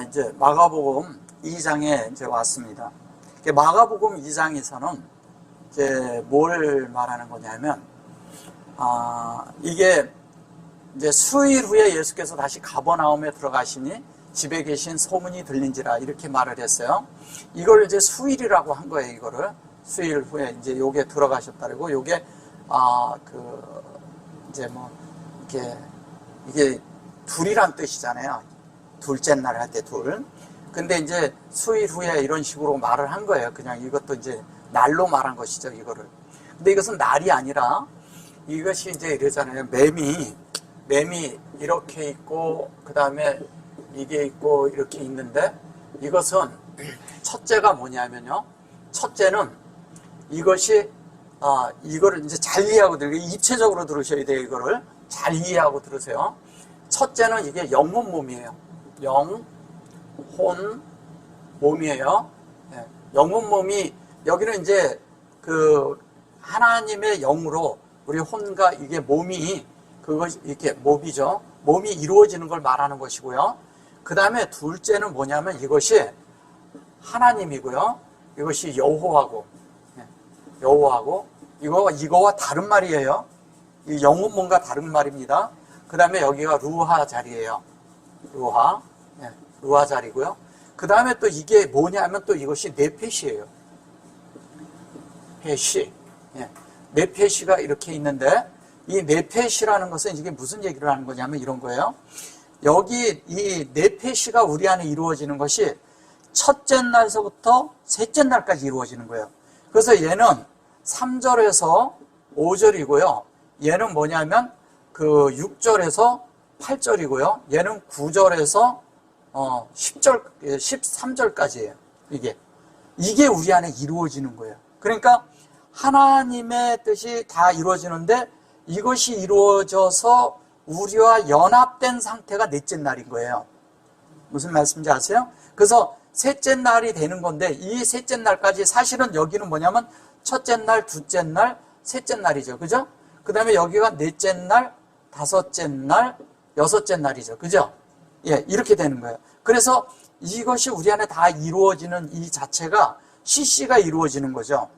이제 마가복음 2장에 이제 왔습니다. 마가복음 2장에서는 이제 뭘 말하는 거냐면, 이게 이제 수일 후에 예수께서 다시 가버나움에 들어가시니 집에 계신 소문이 들린지라 이렇게 말을 했어요. 이걸 이제 수일이라고 한 거예요. 이거를 수일 후에 이제 요게 들어가셨다 그러고 요게 이제 뭐 이게 둘이란 뜻이잖아요. 둘째 날 할 때 둘. 근데 이제 수일 후에 이런 식으로 말을 한 거예요. 그냥 이것도 이제 날로 말한 것이죠, 이거를. 근데 이것은 날이 아니라 이것이 이제 이러잖아요. 맴이 이렇게 있고 그 다음에 이게 있고 이렇게 있는데, 이것은 첫째가 뭐냐면요. 첫째는 이것이 이거를 이제 잘 이해하고 입체적으로 들으셔야 돼요. 이거를 잘 이해하고 들으세요. 첫째는 이게 영혼 몸이에요. 영혼 몸이에요. 네. 영혼 몸이 여기는 이제 그 하나님의 영으로 우리 혼과 이게 몸이 그것이 이렇게 몸이죠. 몸이 이루어지는 걸 말하는 것이고요. 그 다음에 둘째는 뭐냐면 이것이 하나님이고요. 이것이 여호와고, 여호와고 이거와 다른 말이에요. 이 영혼 몸과 다른 말입니다. 그 다음에 여기가 루하 자리예요. 루하 자리고요. 그 다음에 또 이게 뭐냐면 또 이것이 네페시예요. 페시. 네페시가 이렇게 있는데, 이 네페시라는 것은 이게 무슨 얘기를 하는 거냐면 이런 거예요. 여기 이 네페시가 우리 안에 이루어지는 것이 첫째 날서부터 셋째 날까지 이루어지는 거예요. 그래서 얘는 3절에서 5절이고요. 얘는 뭐냐면 그 6절에서 8절이고요. 얘는 9절에서 10절, 13절까지예요. 이게 우리 안에 이루어지는 거예요. 그러니까 하나님의 뜻이 다 이루어지는데 이것이 이루어져서 우리와 연합된 상태가 넷째 날인 거예요. 무슨 말씀인지 아세요? 그래서 셋째 날이 되는 건데, 이 셋째 날까지 사실은 여기는 뭐냐면 첫째 날, 둘째 날, 셋째 날이죠. 그죠? 그 다음에 여기가 넷째 날, 다섯째 날, 여섯째 날이죠. 그죠? 예, 이렇게 되는 거예요. 그래서 이것이 우리 안에 다 이루어지는 이 자체가 CC가 이루어지는 거죠.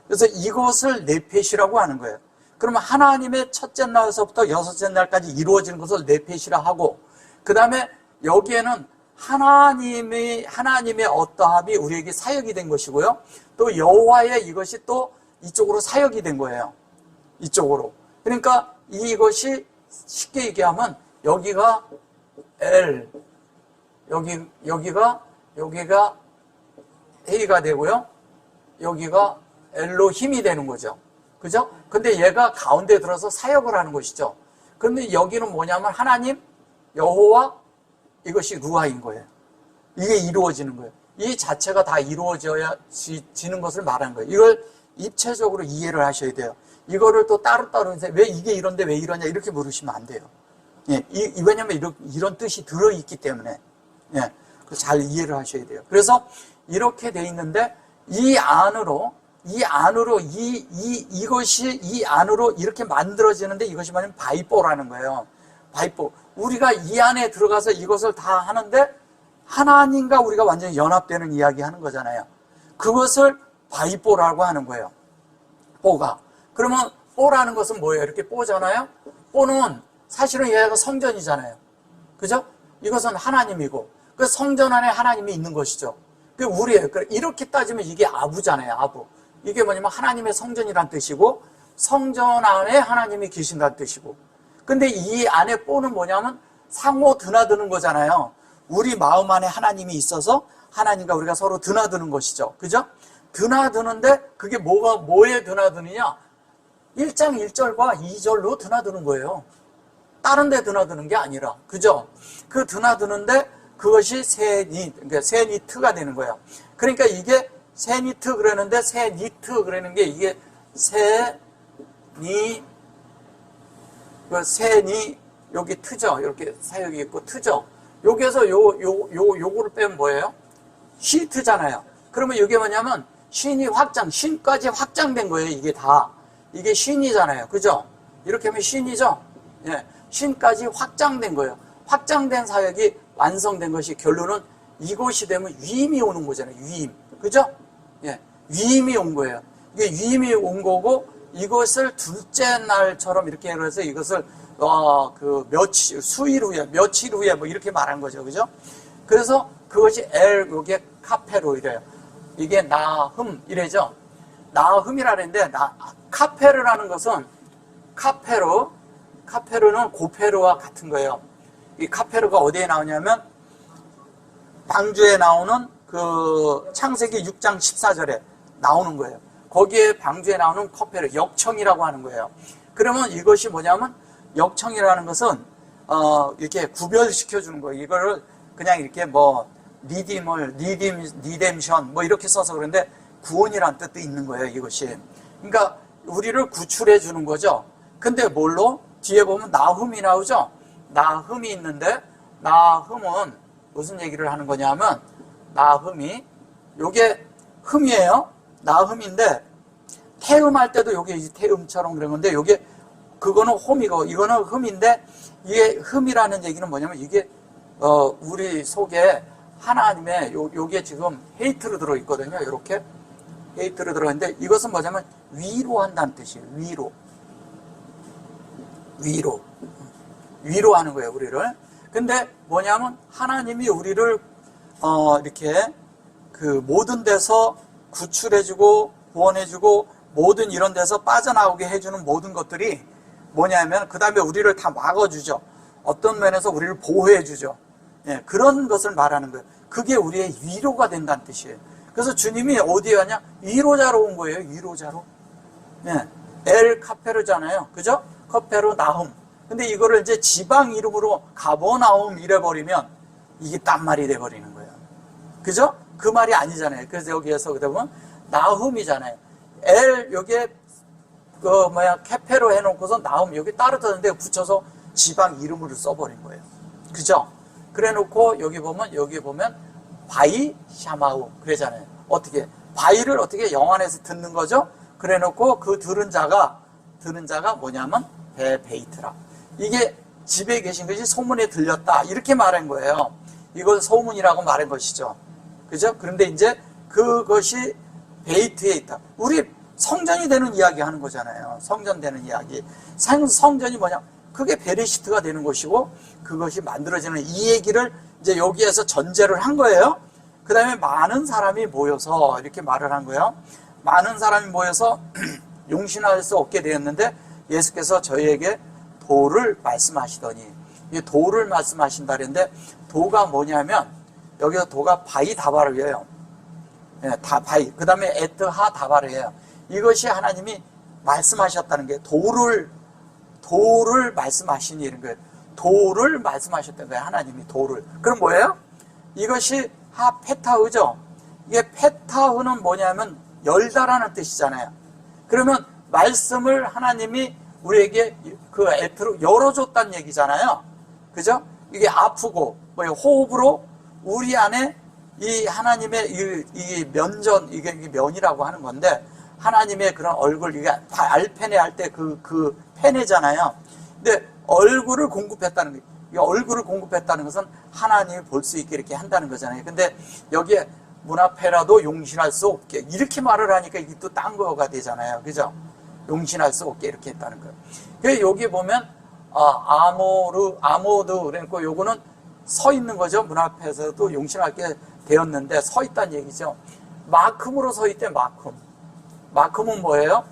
그래서 이것을 네페시라고 하는 거예요. 그러면 하나님의 첫째 날에서부터 여섯째 날까지 이루어지는 것을 네페시라 하고, 그 다음에 여기에는 하나님의 어떠함이 우리에게 사역이 된 것이고요. 또 여호와의 이것이 또 이쪽으로 사역이 된 거예요. 이쪽으로. 그러니까 이것이 쉽게 얘기하면 여기가 L, 여기가 A가 되고요. 여기가 L로 힘이 되는 거죠. 그죠? 근데 얘가 가운데 들어서 사역을 하는 것이죠. 그런데 여기는 뭐냐면 하나님, 여호와, 이것이 루아인 거예요. 이게 이루어지는 거예요. 이 자체가 다 이루어지는 것을 말하는 거예요. 이걸 입체적으로 이해를 하셔야 돼요. 이거를 또 따로따로 왜 이게 이런데 왜 이러냐 이렇게 물으시면 안 돼요. 예, 왜냐면 이런 뜻이 들어있기 때문에, 예, 잘 이해를 하셔야 돼요. 그래서 이렇게 돼 있는데 이것이 이 안으로 이렇게 만들어지는데 이것이 뭐냐면 바이뽀라는 거예요. 바이뽀. 우리가 이 안에 들어가서 이것을 다 하는데 하나님과 우리가 완전히 연합되는 이야기 하는 거잖아요. 그것을 바이뽀라고 하는 거예요. 뽀가. 그러면 뽀라는 것은 뭐예요? 이렇게 뽀잖아요? 뽀는 사실은 얘가 성전이잖아요. 그죠? 이것은 하나님이고, 그 성전 안에 하나님이 있는 것이죠. 그 우리예요. 이렇게 따지면 이게 아부잖아요. 아부. 이게 뭐냐면 하나님의 성전이란 뜻이고, 성전 안에 하나님이 계신다는 뜻이고. 근데 이 안에 뽀는 뭐냐면 상호 드나드는 거잖아요. 우리 마음 안에 하나님이 있어서 하나님과 우리가 서로 드나드는 것이죠. 그죠? 드나드는데 그게 뭐에 드나드느냐? 1장 1절과 2절로 드나드는 거예요. 다른 데 드나드는 게 아니라. 그죠? 그 드나드는데 그것이 세니트가 되는 거예요. 그러니까 이게 세니트 그러는데 세니트 그러는 게 이게 세니 여기 트죠. 이렇게 사역이 있고 트죠. 여기에서 요거를 빼면 뭐예요? 시트잖아요. 그러면 이게 뭐냐면 신까지 확장된 거예요. 이게 다. 이게 신이잖아요. 그죠? 이렇게 하면 신이죠? 예. 신까지 확장된 거예요. 확장된 사역이 완성된 것이 결론은 이것이 되면 위임이 오는 거잖아요. 위임. 그죠? 예. 위임이 온 거예요. 이게 위임이 온 거고 이것을 둘째 날처럼 이렇게 해서 이것을 수일 후에 뭐 이렇게 말한 거죠. 그죠? 그래서 그것이 여기에 카페로 이래요. 이게 나흠 이래죠. 나흠이라는데 카페르라는 것은 카페르는 고페르와 같은 거예요. 이 카페르가 어디에 나오냐면 방주에 나오는 그 창세기 6장 14절에 나오는 거예요. 거기에 방주에 나오는 카페르 역청이라고 하는 거예요. 그러면 이것이 뭐냐면 역청이라는 것은 이렇게 구별시켜 주는 거예요. 이거를 그냥 이렇게 뭐 리뎀션 뭐 이렇게 써서 그런데 구원이라는 뜻도 있는 거예요. 이것이. 그러니까 우리를 구출해 주는 거죠. 근데 뭘로? 뒤에 보면 나흠이 나오죠. 나흠이 있는데 나흠은 무슨 얘기를 하는 거냐면 나흠이 요게 흠이에요. 나흠인데 태음할 때도 요게 태음처럼 그런 건데 요게 그거는 홈이고 이거는 흠인데 이게 흠이라는 얘기는 뭐냐면 이게 우리 속에 하나님의 요게 지금 헤이트로 들어 있거든요. 이렇게 헤이트로 들어 있는데 이것은 뭐냐면 위로한다는 뜻이에요. 위로하는 거예요. 우리를. 근데 뭐냐면 하나님이 우리를 이렇게 그 모든 데서 구출해주고 구원해주고 모든 이런 데서 빠져나오게 해주는 모든 것들이 뭐냐면 그 다음에 우리를 다 막아주죠. 어떤 면에서 우리를 보호해주죠. 예, 그런 것을 말하는 거예요. 그게 우리의 위로가 된다는 뜻이에요. 그래서 주님이 어디에 왔냐? 위로자로 온 거예요. 위로자로. 예, 엘 카페르잖아요. 그죠? 카페르 나흠. 근데 이거를 이제 지방 이름으로 가버나움 이래버리면 이게 딴 말이 돼버리는 거예요. 그죠? 그 말이 아니잖아요. 그래서 여기에서 그러다 보면 나흠이잖아요. 여기에 캐페로 해놓고서 나흠 여기 따르던데 붙여서 지방 이름으로 써버린 거예요. 그죠? 그래 놓고 여기 보면 바이 샤마우 그러잖아요. 어떻게? 바이를 어떻게 영안에서 듣는 거죠? 그래 놓고 그 들은 자가 뭐냐면 베이트라. 이게 집에 계신 것이 소문에 들렸다. 이렇게 말한 거예요. 이걸 소문이라고 말한 것이죠. 그죠? 그런데 이제 그것이 베이트에 있다. 우리 성전이 되는 이야기 하는 거잖아요. 성전 되는 이야기. 성전이 뭐냐? 그게 베레시트가 되는 것이고 그것이 만들어지는 이 얘기를 이제 여기에서 전제를 한 거예요. 그 다음에 많은 사람이 모여서 이렇게 말을 한 거예요. 많은 사람이 모여서 용신할 수 없게 되었는데 예수께서 저희에게 도를 말씀하시더니 이 도를 말씀하신다 그랬는데 도가 뭐냐면 여기서 도가 바이 다바르예요. 예, 바이. 그 다음에 에트하 다바르예요. 이것이 하나님이 말씀하셨다는 게 도를 말씀하신 일인 거예요. 도를 말씀하셨다는 거예요. 하나님이 도를. 그럼 뭐예요? 이것이 페타흐죠. 이게 페타흐는 뭐냐면 열다라는 뜻이잖아요. 그러면 말씀을 하나님이 우리에게 그 에트로 열어줬다는 얘기잖아요. 그죠? 이게 아프고 호흡으로 우리 안에 이 하나님의 이 면전 이게 면이라고 하는 건데 하나님의 그런 얼굴 이게 알페네 할 때 그 페네잖아요. 근데 얼굴을 공급했다는 거. 이 얼굴을 공급했다는 것은 하나님이 볼 수 있게 이렇게 한다는 거잖아요. 근데 여기에 문 앞에라도 용신할 수 없게 이렇게 말을 하니까 이게 또 딴 거가 되잖아요. 그죠? 용신할 수 없게 이렇게 했다는 거예요. 그래서 여기 보면 아모드 그러니까 요거는 서 있는 거죠. 문 앞에서도 용신할 게 되었는데 서 있다는 얘기죠. 마큼으로 서 있대. 마큼은 뭐예요?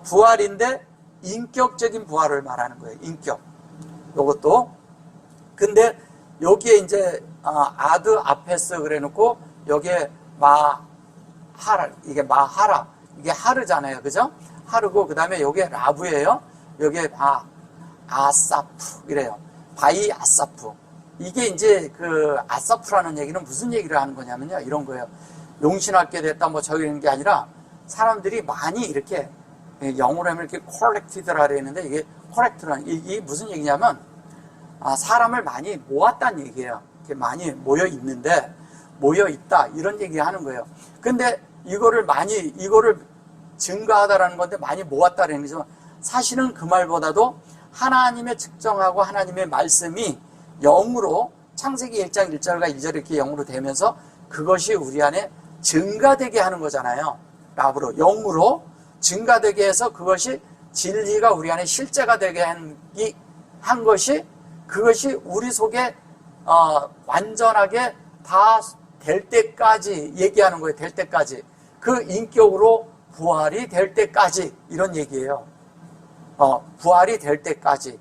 부활인데 인격적인 부활을 말하는 거예요. 인격. 요것도. 근데 여기에 이제 아드 아페스 그래 놓고 여기에 마하라 이게 하르잖아요. 그죠? 하르고 그다음에 여기에 라브예요. 여기에 아사프 이래요. 바이 아사프. 이게 이제 그 아사프라는 얘기는 무슨 얘기를 하는 거냐면요. 이런 거예요. 용신하게 됐다 뭐 저기는 게 아니라 사람들이 많이 이렇게 영어로 하면 이렇게 콜렉티드라 그랬는데 이게 콜렉트라는 이게 무슨 얘기냐면 사람을 많이 모았다는 얘기예요. 이렇게 많이 모여 있는데 모여 있다 이런 얘기 하는 거예요. 근데 이거를 증가하다라는 건데 많이 모았다라는 거지만 사실은 그 말보다도 하나님의 측정하고 하나님의 말씀이 영으로 창세기 1장 1절과 2절 이렇게 영으로 되면서 그것이 우리 안에 증가되게 하는 거잖아요. 랍으로, 영으로 증가되게 해서 그것이 진리가 우리 안에 실제가 되게 한 것이 그것이 우리 속에 완전하게 다 될 때까지 얘기하는 거예요. 될 때까지. 그 인격으로 부활이 될 때까지 이런 얘기예요. 부활이 될 때까지.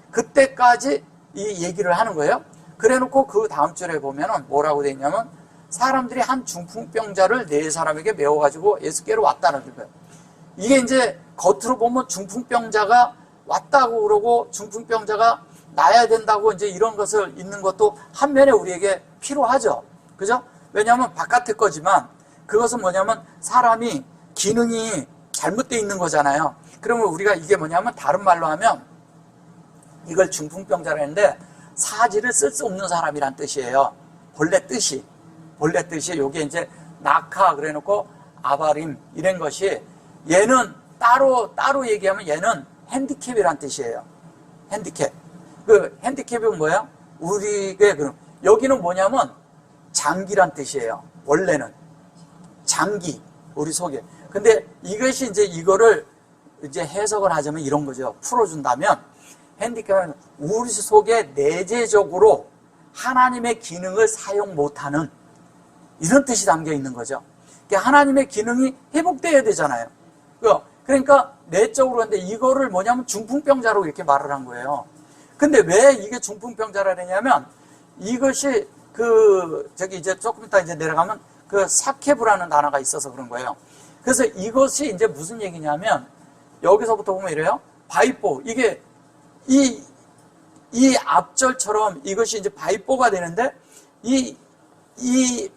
그때까지 이 얘기를 하는 거예요. 그래 놓고 그 다음 줄에 보면은 뭐라고 돼 있냐면 사람들이 한 중풍병자를 네 사람에게 메워가지고 예수께로 왔다는 거예요. 이게 이제 겉으로 보면 중풍병자가 왔다고 그러고 중풍병자가 나야 된다고 이제 이런 것을 있는 것도 한면에 우리에게 필요하죠. 그죠? 왜냐하면 바깥의 거지만 그것은 뭐냐면 사람이 기능이 잘못되어 있는 거잖아요. 그러면 우리가 이게 뭐냐면 다른 말로 하면 이걸 중풍병자라 했는데 사지를 쓸 수 없는 사람이란 뜻이에요. 본래 뜻이 요게 이제 낙하 그래 놓고 아바림 이런 것이 얘는 따로 얘기하면 얘는 핸디캡이란 뜻이에요. 핸디캡. 그 핸디캡은 뭐야? 우리에게 여기는 뭐냐면 장기란 뜻이에요. 원래는 장기 우리 속에. 근데 이것이 이제 이거를 이제 해석을 하자면 이런 거죠. 풀어준다면 핸디캡은 우리 속에 내재적으로 하나님의 기능을 사용 못하는 이런 뜻이 담겨 있는 거죠. 그러니까 하나님의 기능이 회복되어야 되잖아요. 그러니까 내적으로 하는데 이거를 뭐냐면 중풍병자로 이렇게 말을 한 거예요. 근데 왜 이게 중풍병자라 그러냐면 이것이 이제 조금 이따 이제 내려가면 사케브라는 단어가 있어서 그런 거예요. 그래서 이것이 이제 무슨 얘기냐면 여기서부터 보면 이래요. 바이포. 이게 이 앞절처럼 이것이 이제 바이포가 되는데 이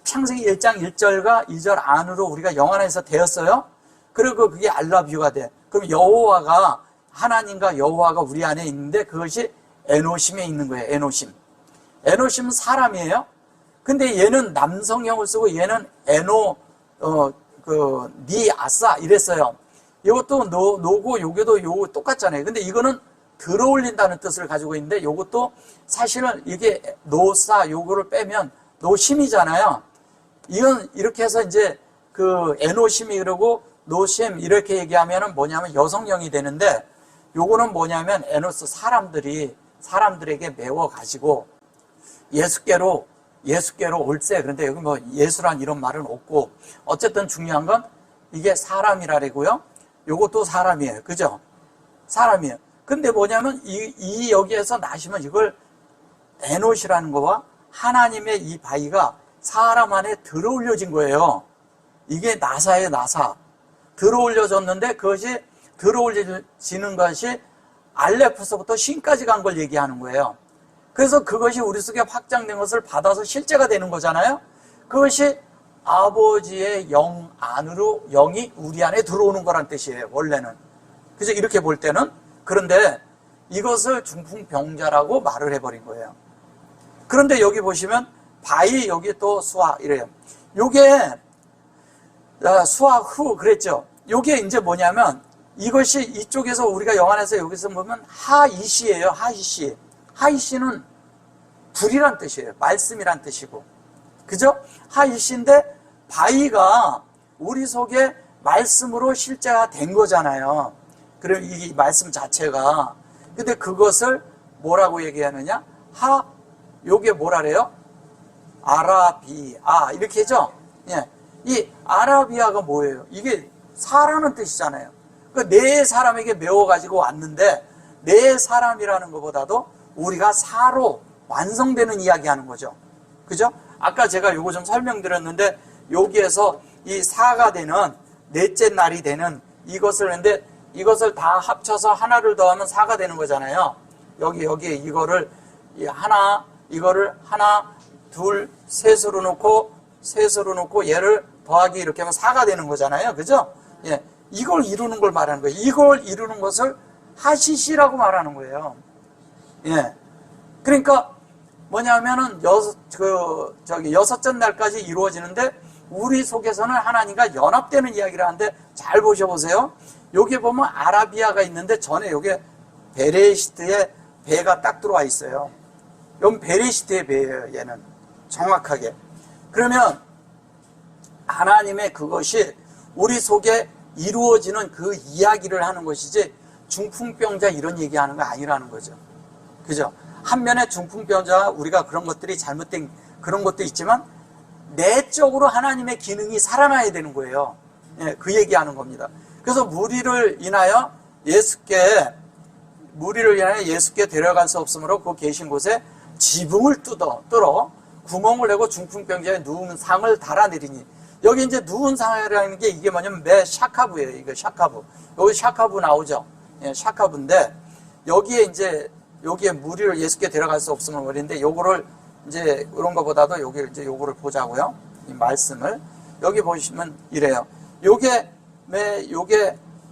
창세기 1장 1절과 2절 안으로 우리가 영안에서 되었어요. 그리고 그게 알라뷰가 돼. 그럼 여호와가 하나님과 여호와가 우리 안에 있는데 그것이 에노심에 있는 거예요. 에노심은 사람이에요. 근데 얘는 남성형을 쓰고 얘는 니아싸 이랬어요. 이것도 노고 요게도 요 똑같잖아요. 근데 이거는 들어올린다는 뜻을 가지고 있는데 요것도 사실은 이게 노사 요거를 빼면 노심이잖아요. 이건 이렇게 해서 이제 에노심이 그러고 노심 이렇게 얘기하면은 뭐냐면 여성형이 되는데 요거는 뭐냐면 에노스 사람들에게 메워 가지고 예수께로 올세. 그런데 여기 뭐 예수란 이런 말은 없고 어쨌든 중요한 건 이게 사람이라고요. 요것도 사람이에요. 그죠? 사람이에요. 근데 뭐냐면 이 여기에서 나시면 이걸 에노시라는 거와 하나님의 이 바위가 사람 안에 들어올려진 거예요. 이게 나사예요. 나사. 들어올려졌는데 그것이 들어올려지는 것이 알레프서부터 쉰까지 간 걸 얘기하는 거예요. 그래서 그것이 우리 속에 확장된 것을 받아서 실제가 되는 거잖아요. 그것이 아버지의 영 안으로 영이 우리 안에 들어오는 거란 뜻이에요. 원래는. 그래서 이렇게 볼 때는. 그런데 이것을 중풍병자라고 말을 해버린 거예요. 그런데 여기 보시면 바위 여기 또 수화 이래요. 요게 수화 후 그랬죠. 요게 이제 뭐냐면 이것이 이쪽에서 우리가 영안에서 여기서 보면 하이시예요. 하이시. 하이시는 불이란 뜻이에요. 말씀이란 뜻이고. 그죠? 하이시인데 바위가 우리 속에 말씀으로 실제가 된 거잖아요. 그럼 이 말씀 자체가. 근데 그것을 뭐라고 얘기하느냐? 요게 뭐라래요? 아라비아. 이렇게 하죠? 예. 이 아라비아가 뭐예요? 이게 사라는 뜻이잖아요. 네 사람에게 메워가지고 왔는데 네 사람이라는 것보다도 우리가 사로 완성되는 이야기 하는 거죠. 그죠? 아까 제가 요거 좀 설명드렸는데 여기에서 이 사가 되는 넷째 날이 되는 이것을 했는데 이것을 다 합쳐서 하나를 더하면 사가 되는 거잖아요. 여기 이거를 하나, 둘, 셋으로 놓고 얘를 더하기 이렇게 하면 사가 되는 거잖아요. 그죠? 예. 이걸 이루는 걸 말하는 거예요. 이걸 이루는 것을 하시시라고 말하는 거예요. 예. 그러니까 뭐냐면은 여섯째 날까지 이루어지는데 우리 속에서는 하나님과 연합되는 이야기를 하는데 잘 보셔보세요. 여기 보면 아라비아가 있는데 전에 여기 베레시트에 배가 딱 들어와 있어요. 이건 베레시트의 배예요, 얘는. 정확하게. 그러면 하나님의 그것이 우리 속에 이루어지는 그 이야기를 하는 것이지 중풍병자 이런 얘기하는 거 아니라는 거죠. 그죠? 한면에 중풍병자 우리가 그런 것들이 잘못된 그런 것도 있지만 내적으로 하나님의 기능이 살아나야 되는 거예요. 예, 그 얘기하는 겁니다. 그래서 무리를 인하여 예수께 데려갈 수 없으므로 그 계신 곳에 지붕을 뚫어 구멍을 내고 중풍병자의 누운 상을 달아내리니, 여기 이제 누운 상이라는 게 이게 뭐냐면 샤카브예요. 이거 샤카브. 여기 샤카브 나오죠. 예, 샤카브인데 여기에 무리를 예수께 데려갈 수 없으면 말인데, 요거를 이제 그런 거보다도 요거를 보자고요. 이 말씀을 여기 보시면 이래요. 요게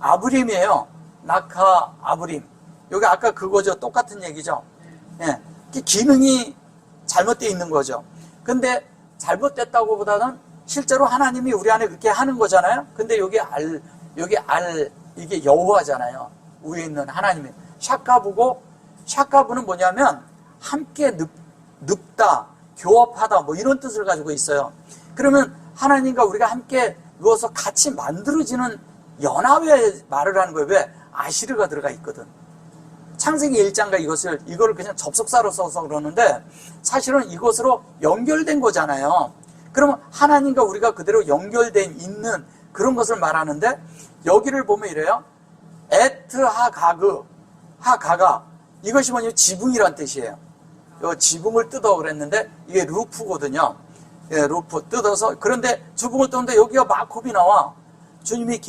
아브림이에요. 낙하 아브림. 요게 아까 그거죠. 똑같은 얘기죠. 예, 기능이 잘못되어 있는 거죠. 근데 잘못됐다고 보다는 실제로 하나님이 우리 안에 그렇게 하는 거잖아요. 근데 이게 여호와잖아요. 위에 있는 하나님이. 샤카브는 뭐냐면 함께 늙다, 교합하다 뭐 이런 뜻을 가지고 있어요. 그러면 하나님과 우리가 함께 누워서 같이 만들어지는 연합의 말을 하는 거예요. 왜? 아시르가 들어가 있거든. 창세기 1장과 이거를 그냥 접속사로 써서 그러는데 사실은 이것으로 연결된 거잖아요. 그러면 하나님과 우리가 그대로 연결된 있는 그런 것을 말하는데, 여기를 보면 이래요. 하가가 이것이 뭐냐면 지붕이란 뜻이에요. 지붕을 뜯어 그랬는데 이게 루프거든요. 예, 루프 뜯어서, 그런데 지붕을 뜯는데 여기가 마콥이 나와. 주님이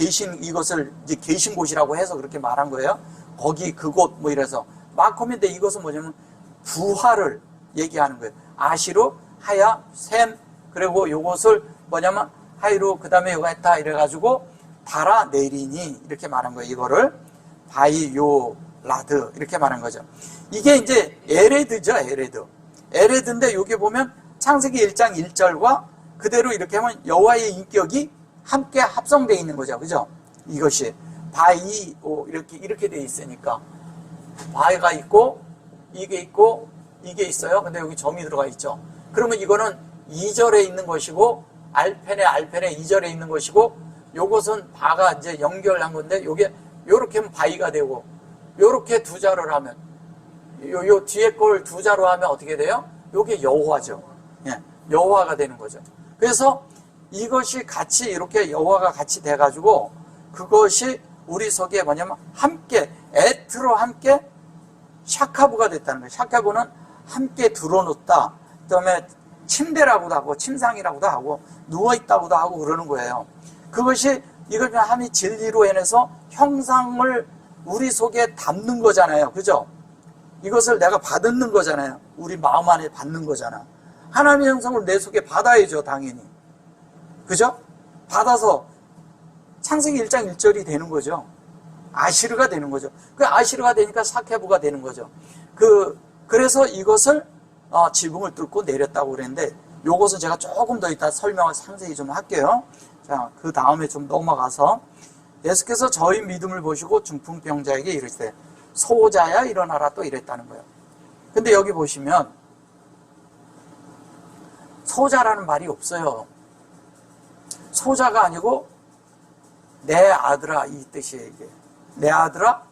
이것을 이제 계신 곳이라고 해서 그렇게 말한 거예요. 거기 그곳 뭐 이래서 마콤인데, 이것은 뭐냐면 부활을 얘기하는 거예요. 아시루, 하야, 셈, 그리고 요것을 뭐냐면 하이루, 그 다음에 요가했다 이래가지고 달아내리니 이렇게 말한 거예요. 이거를 바이요라드 이렇게 말한 거죠. 이게 이제 에레드죠. 에레드인데 여기 보면 창세기 1장 1절과 그대로 이렇게 하면 여호와의 인격이 함께 합성되어 있는 거죠. 그죠? 이것이 바이오 이렇게 돼 있으니까 바이가 있고 이게 있어요. 근데 여기 점이 들어가 있죠. 그러면 이거는 2절에 있는 것이고 알펜에 2절에 있는 것이고, 요것은 바가 이제 연결한 건데 요게 요렇게 하면 바이가 되고, 요렇게 두 자를 하면 요 뒤에 걸 두 자로 하면 어떻게 돼요? 요게 여호와죠. 예, 여호와가 되는 거죠. 그래서 이것이 같이 이렇게 여호와가 같이 돼가지고 그것이 우리 속에 뭐냐면 함께 에트로 함께 샤카브가 됐다는 거예요. 샤카브는 함께 들어놓다. 그다음에 침대라고도 하고 침상이라고도 하고 누워있다고도 하고 그러는 거예요. 그것이 이걸 함이 진리로 해내서 형상을 우리 속에 담는 거잖아요. 그죠? 이것을 내가 받는 거잖아요. 우리 마음 안에 받는 거잖아. 하나님의 형상을 내 속에 받아야죠. 당연히. 그죠? 받아서 창세기 1장 1절이 되는 거죠. 아시르가 되는 거죠. 그 아시르가 되니까 사케부가 되는 거죠. 그래서 이것을 지붕을 뚫고 내렸다고 그랬는데, 요것은 제가 조금 더 이따 설명을 상세히 좀 할게요. 자, 그 다음에 좀 넘어가서 예수께서 저희 믿음을 보시고 중풍병자에게 이르시되 소자야 일어나라 또 이랬다는 거예요. 근데 여기 보시면 소자라는 말이 없어요. 소자가 아니고 내 아들아 이 뜻이에요. 이게 내 아들아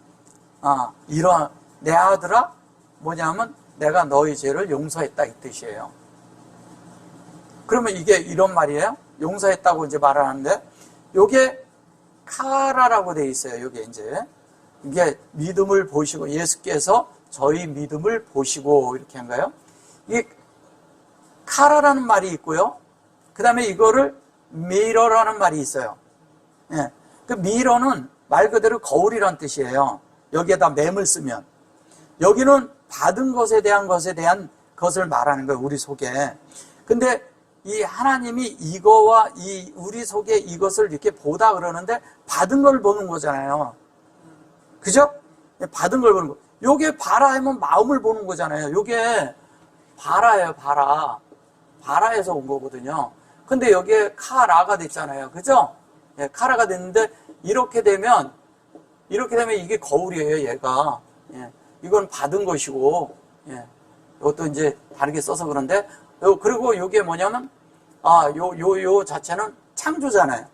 내 아들아 뭐냐면 내가 너희 죄를 용서했다 이 뜻이에요. 그러면 이게 이런 말이에요. 용서했다고 이제 말하는데, 요게 카라라고 돼 있어요. 요게 이게 믿음을 보시고, 예수께서 저희 믿음을 보시고 이렇게 한 거예요. 이게 카라라는 말이 있고요. 그 다음에 이거를 미러라는 말이 있어요. 예. 그 미러는 말 그대로 거울이란 뜻이에요. 여기에다 맴을 쓰면. 여기는 받은 것에 대한 것을 말하는 거예요. 우리 속에. 근데 이 하나님이 이거와 우리 속에 이것을 이렇게 보다 그러는데 받은 걸 보는 거잖아요. 그죠? 받은 걸 보는 거. 요게 바라 하면 마음을 보는 거잖아요. 요게 바라예요, 바라. 바라에서 온 거거든요. 근데 여기에 카라가 됐잖아요. 그죠? 예, 카라가 됐는데 이렇게 되면 이게 거울이에요, 얘가. 예, 이건 받은 것이고, 예, 이것도 이제 다르게 써서 그런데, 그리고 이게 뭐냐면, 요 자체는 창조잖아요.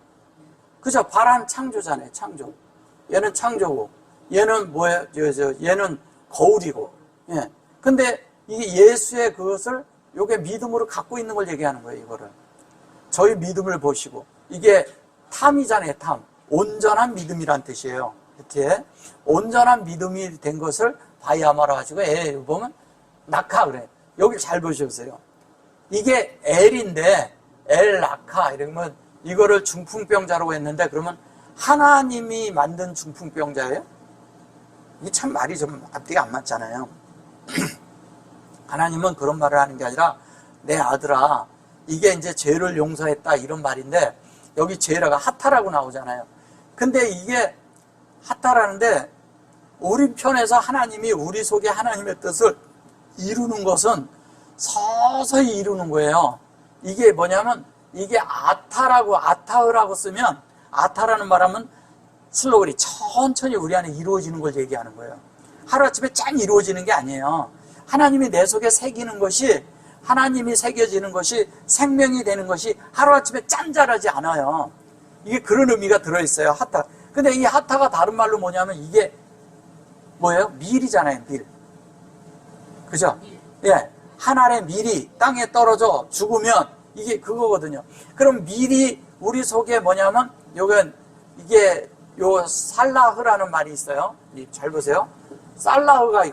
그죠? 바람 창조잖아요. 창조. 얘는 창조고, 얘는 뭐예요? 얘는 거울이고. 예. 근데 이게 예수의 그것을 요게 믿음으로 갖고 있는 걸 얘기하는 거예요, 이거를. 저희 믿음을 보시고. 이게 탐이잖아요, 탐. 온전한 믿음이란 뜻이에요. 이렇게. 온전한 믿음이 된 것을 바이아마로 하시고, 보면, 낙하, 그래. 여기 잘 보셔보세요. 이게 L인데, L 낙하, 이러면 이거를 중풍병자라고 했는데, 그러면 하나님이 만든 중풍병자예요? 이게 참 말이 좀 앞뒤가 안 맞잖아요. 하나님은 그런 말을 하는 게 아니라, 내 아들아, 이게 이제 죄를 용서했다, 이런 말인데, 여기 죄라가 하타라고 나오잖아요. 근데 이게 하타라는데, 우리 편에서 하나님이 우리 속에 하나님의 뜻을 이루는 것은 서서히 이루는 거예요. 이게 뭐냐면, 이게 아타흐라고 쓰면, 아타라는 말하면 슬로우리 천천히 우리 안에 이루어지는 걸 얘기하는 거예요. 하루아침에 짠 이루어지는 게 아니에요. 하나님이 내 속에 새기는 것이, 하나님이 새겨지는 것이, 생명이 되는 것이 하루아침에 짠 자라지 않아요. 이게 그런 의미가 들어있어요. 하타. 근데 이 하타가 다른 말로 뭐냐면 이게 뭐예요? 밀이잖아요. 밀. 그죠? 예. 한 알의 밀이 땅에 떨어져 죽으면 이게 그거거든요. 그럼 밀이 우리 속에 뭐냐면 이게 요 살라흐라는 말이 있어요. 잘 보세요. 살라흐가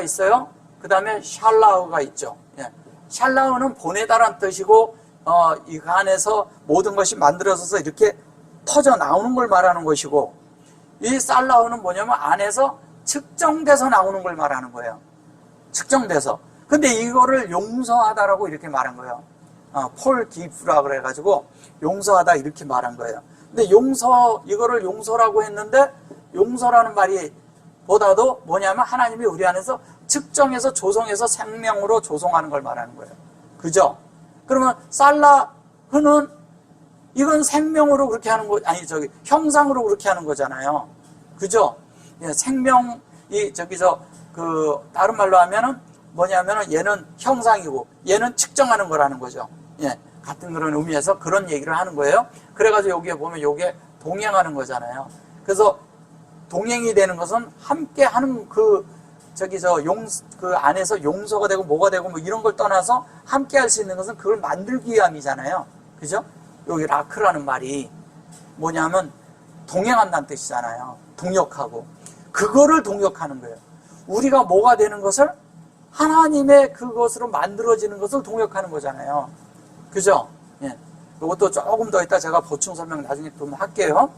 있어요. 그 다음에 샬라흐가 있죠. 예. 샬라흐는 보내다란 뜻이고, 이 안에서 모든 것이 만들어져서 이렇게 터져 나오는 걸 말하는 것이고, 이 살라흐는 뭐냐면 안에서 측정돼서 나오는 걸 말하는 거예요. 측정돼서. 근데 이거를 용서하다라고 이렇게 말한 거예요. 폴 기프라 그래가지고 용서하다 이렇게 말한 거예요. 근데 이거를 용서라고 했는데, 용서라는 말이 보다도 뭐냐면 하나님이 우리 안에서 측정해서 조성해서 생명으로 조성하는 걸 말하는 거예요. 그죠? 그러면 살라흐는 이건 생명으로 그렇게 하는 거, 형상으로 그렇게 하는 거잖아요. 그죠? 예, 다른 말로 하면은 뭐냐면은 얘는 형상이고 얘는 측정하는 거라는 거죠. 예, 같은 그런 의미에서 그런 얘기를 하는 거예요. 그래가지고 여기에 보면 요게 동행하는 거잖아요. 그래서 동행이 되는 것은 함께 하는 그 안에서 용서가 되고 뭐가 되고 뭐 이런 걸 떠나서 함께 할 수 있는 것은 그걸 만들기 위함이잖아요. 그죠? 여기 라크라는 말이 뭐냐면 동행한다는 뜻이잖아요. 동역하고. 그거를 동역하는 거예요. 우리가 뭐가 되는 것을 하나님의 그것으로 만들어지는 것을 동역하는 거잖아요. 그죠? 예. 이것도 조금 더 이따 제가 보충 설명 나중에 좀 할게요.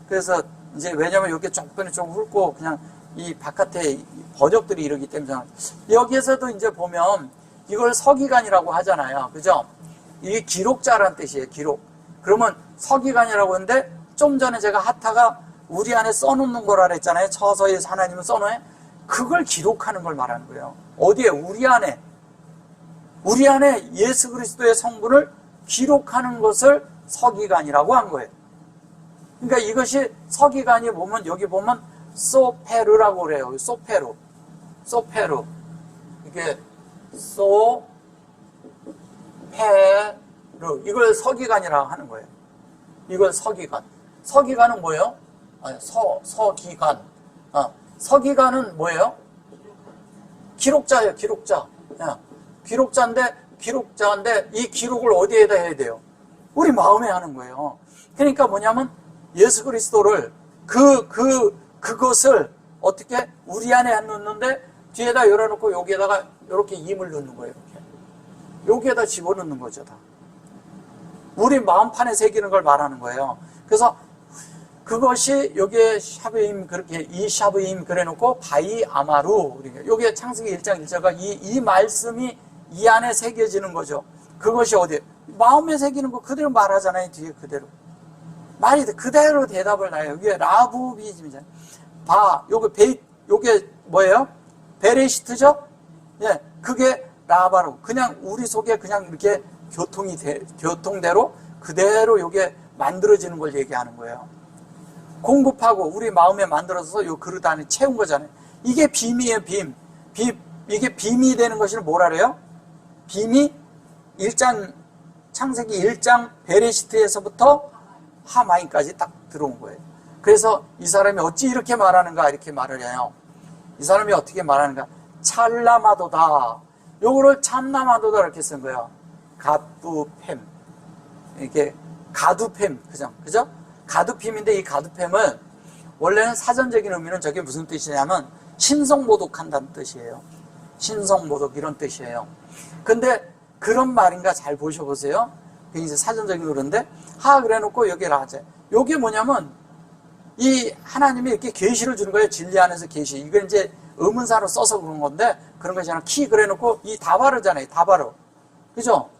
그래서 이제 왜냐면 여기 조건이 좀 훑고 그냥 이 바깥에 번역들이 이러기 때문에 여기에서도 이제 보면 이걸 서기관이라고 하잖아요. 그죠? 이게 기록자란 뜻이에요. 기록. 그러면 서기관이라고 하는데 좀 전에 제가 하타가 우리 안에 써놓는 거라 그랬잖아요. 서서히 하나님은 써놓아요. 그걸 기록하는 걸 말하는 거예요. 어디에? 우리 안에 예수 그리스도의 성분을 기록하는 것을 서기관이라고 한 거예요. 그러니까 이것이 서기관이 보면 여기 보면 소페르라고 그래요. 소페르. 이게 소페르. 이걸 서기관이라고 하는 거예요. 이걸 서기관. 서기관은 뭐예요? 서기관. 서기관은 뭐예요? 기록자예요. 기록자. 기록자인데 이 기록을 어디에다 해야 돼요? 우리 마음에 하는 거예요. 그러니까 뭐냐면 예수 그리스도를 그것을 어떻게 우리 안에 넣는데 뒤에다 열어놓고 여기에다가 이렇게 임을 넣는 거예요. 이렇게. 여기에다 집어넣는 거죠. 다. 우리 마음판에 새기는 걸 말하는 거예요. 그래서 그것이 여기에 샤브임 그렇게 이 샤브임 그래놓고 바이 아마루 여기에 창세기 1장 1절가 이 말씀이 이 안에 새겨지는 거죠. 그것이 어디에? 마음에 새기는 거 그대로 말하잖아요. 뒤에 그대로. 말이 그대로 대답을 나요. 여기에 라부비즘이잖아요. 요게 뭐예요? 베레시트죠? 예, 그게 라바로. 그냥 우리 속에 그냥 이렇게 교통대로 그대로 요게 만들어지는 걸 얘기하는 거예요. 공급하고 우리 마음에 만들어서 요 그릇 안에 채운 거잖아요. 이게 빔이에요, 빔. 이게 빔이 되는 것을 뭐라 그래요? 빔이 창세기 1장 베레시트에서부터 하마이까지 딱 들어온 거예요. 그래서 이 사람이 어찌 이렇게 말하는가 이렇게 말을 해요. 이 사람이 어떻게 말하는가? 찰나마도다. 요거를 참나마도다 이렇게 쓴 거예요. 가두팸. 이렇게 가두팸. 그죠? 가두팸인데 이 가두팸은 원래는 사전적인 의미는 저게 무슨 뜻이냐면 신성모독한다는 뜻이에요. 신성모독 이런 뜻이에요. 근데 그런 말인가 잘 보셔보세요. 이제 사전적인 그런데 그래 놓고 여기를 하자. 요게 뭐냐면 이 하나님이 이렇게 계시를 주는 거예요. 진리 안에서 계시. 이건 이제 의문사로 써서 그런 건데 그런 것이 키 그래 놓고 이 다바르잖아요. 다바르. 그죠?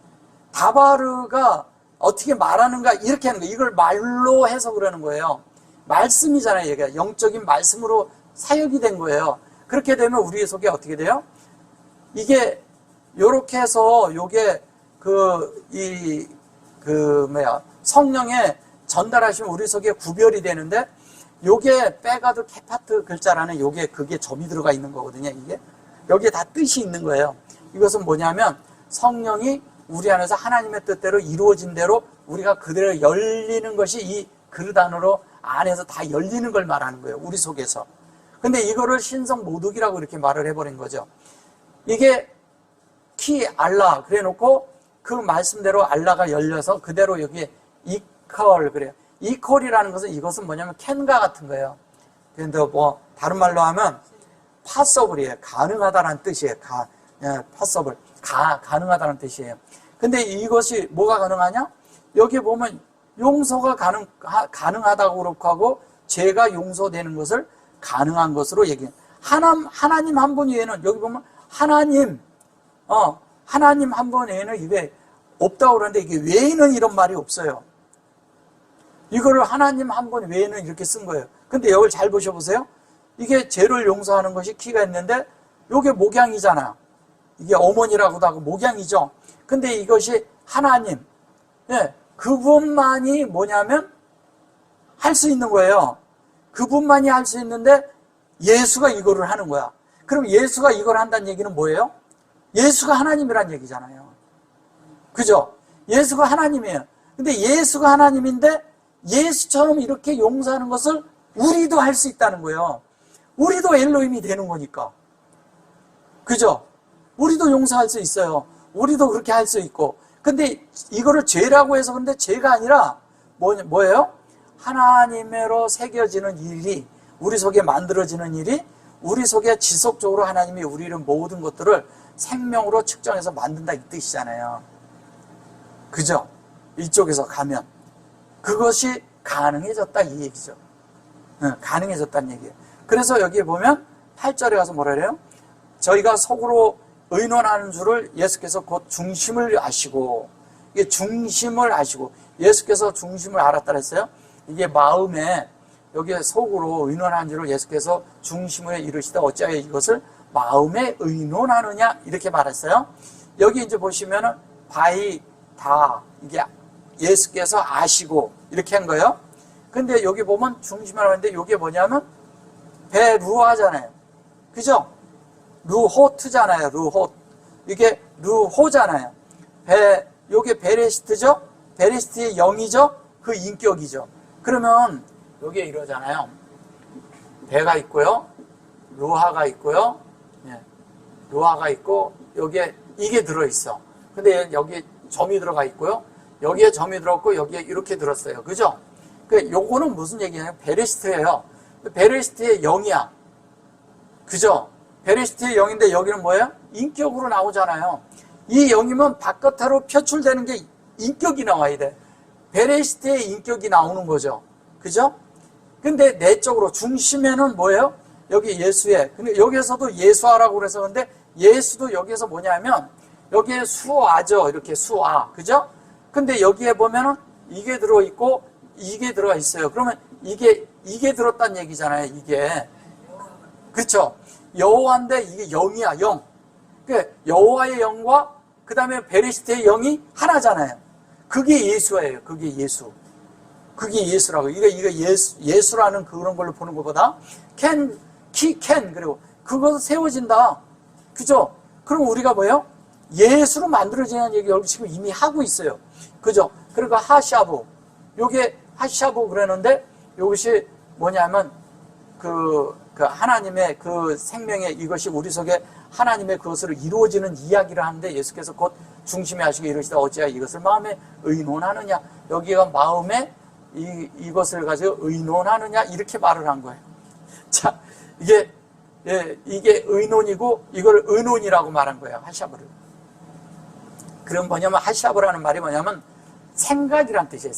다바르가 어떻게 말하는가 이렇게 하는 거예요. 이걸 말로 해서 그러는 거예요. 말씀이잖아요. 얘가 영적인 말씀으로 사역이 된 거예요. 그렇게 되면 우리 속에 어떻게 돼요? 이게 요렇게 해서 요게 성령에 전달하시면 우리 속에 구별이 되는데 요게 빼가도 케파트 글자라는 그게 점이 들어가 있는 거거든요. 이게 여기에 다 뜻이 있는 거예요. 이것은 뭐냐면 성령이 우리 안에서 하나님의 뜻대로 이루어진 대로 우리가 그대로 열리는 것이 이 그릇 안으로 안에서 다 열리는 걸 말하는 거예요. 우리 속에서. 근데 이거를 신성 모독이라고 이렇게 말을 해버린 거죠. 이게 키 알라 그래 놓고 그 말씀대로 알라가 열려서 그대로 여기에 이퀄 그래요. 이퀄이라는 것은 이것은 뭐냐면 캔과 같은 거예요. 그런데 뭐 다른 말로 하면 파서블이에요. 가능하다는 뜻이에요. 파서블 가능하다는 뜻이에요. 근데 이것이 뭐가 가능하냐? 여기 보면 용서가 가능하다고 그렇고 하고 죄가 용서되는 것을 가능한 것으로 얘기해요. 하나님 한 분 외에는 여기 보면 하나님 한 분 외에는 이게 없다고 그러는데 이게 외에는 이런 말이 없어요. 이거를 하나님 한 분 외에는 이렇게 쓴 거예요. 근데 여기를 잘 보셔보세요. 이게 죄를 용서하는 것이 키가 있는데 이게 목양이잖아요. 이게 어머니라고도 하고 목양이죠. 근데 이것이 하나님, 그분만이 뭐냐면 할 수 있는 거예요. 그분만이 할 수 있는데 예수가 이거를 하는 거야. 그럼 예수가 이걸 한다는 얘기는 뭐예요? 예수가 하나님이란 얘기잖아요. 그죠? 예수가 하나님이에요. 근데 예수가 하나님인데 예수처럼 이렇게 용서하는 것을 우리도 할 수 있다는 거예요. 우리도 엘로힘이 되는 거니까. 그죠? 우리도 용서할 수 있어요. 우리도 그렇게 할 수 있고. 근데 이거를 죄라고 해서 그런데 죄가 아니라 뭐예요? 하나님으로 새겨지는 일이 우리 속에 만들어지는 일이 우리 속에 지속적으로 하나님이 우리를 모든 것들을 생명으로 측정해서 만든다 이 뜻이잖아요. 그죠? 이쪽에서 가면 그것이 가능해졌다 이 얘기죠. 가능해졌다는 얘기예요. 그래서 여기에 보면 8절에 가서 뭐라 그래요? 저희가 속으로 의논하는 줄을 예수께서 곧 중심을 아시고, 이게 중심을 아시고, 예수께서 중심을 알았다 그랬어요. 이게 마음에 여기에 속으로 의논하는 줄을 예수께서 중심을 이루시되 어찌하여 이것을 마음에 의논하느냐 이렇게 말했어요. 여기 이제 보시면은 바이 다 이게 예수께서 아시고 이렇게 한 거예요. 근데 여기 보면 중심이라고 하는데 이게 뭐냐면 베루아잖아요. 그죠? 루호트잖아요. 루호. 이게 루호잖아요. 요게 베레시트죠? 베레시트의 영이죠? 그 인격이죠. 그러면 요게 이러잖아요. 배가 있고요. 루하가 있고요. 루하가 있고 여기에 이게 들어있어. 근데 여기 점이 들어가 있고요. 여기에 점이 들어있고 여기에 이렇게 들었어요. 그죠? 요거는 무슨 얘기냐면 베레시트예요. 베레시트의 영이야. 그죠? 베레시트의 영인데 여기는 뭐예요? 인격으로 나오잖아요. 이 영이면 바깥으로 표출되는 게 인격이 나와야 돼. 베레시트의 인격이 나오는 거죠. 그죠? 근데 내적으로 중심에는 뭐예요? 여기 예수의. 근데 여기에서도 예수아라고 그래서 근데 예수도 여기에서 뭐냐면 여기에 수아죠. 이렇게 수아. 그죠? 근데 여기에 보면은 이게 들어있고 이게 들어가 있어요. 그러면 이게 들었다는 얘기잖아요. 이게. 그렇죠? 여호와인데 이게 영이야. 영. 그러니까 여호와의 영과 그 다음에 베레시트의 영이 하나잖아요. 그게 예수예요. 그게 예수. 그게 예수라고. 이게 예수라는 그런 걸로 보는 것보다 그리고 그것은 세워진다. 그죠? 그럼 우리가 뭐예요? 예수로 만들어지는 얘기 여기 지금 이미 하고 있어요. 그죠? 그러니까 하샤브. 요게 하샤브 그러는데 이것이 뭐냐면 그 하나님의 그 생명의 이것이 우리 속에 하나님의 그것으로 이루어지는 이야기를 하는데 예수께서 곧 중심에 하시고 이르시되 어찌하여 이것을 마음에 의논하느냐. 여기가 마음에 이것을 가지고 의논하느냐 이렇게 말을 한 거예요. 자, 이게 의논이고 이걸 의논이라고 말한 거예요. 하샤브를. 그럼 뭐냐면 하샤브라는 말이 뭐냐면 생각이란 뜻이에요.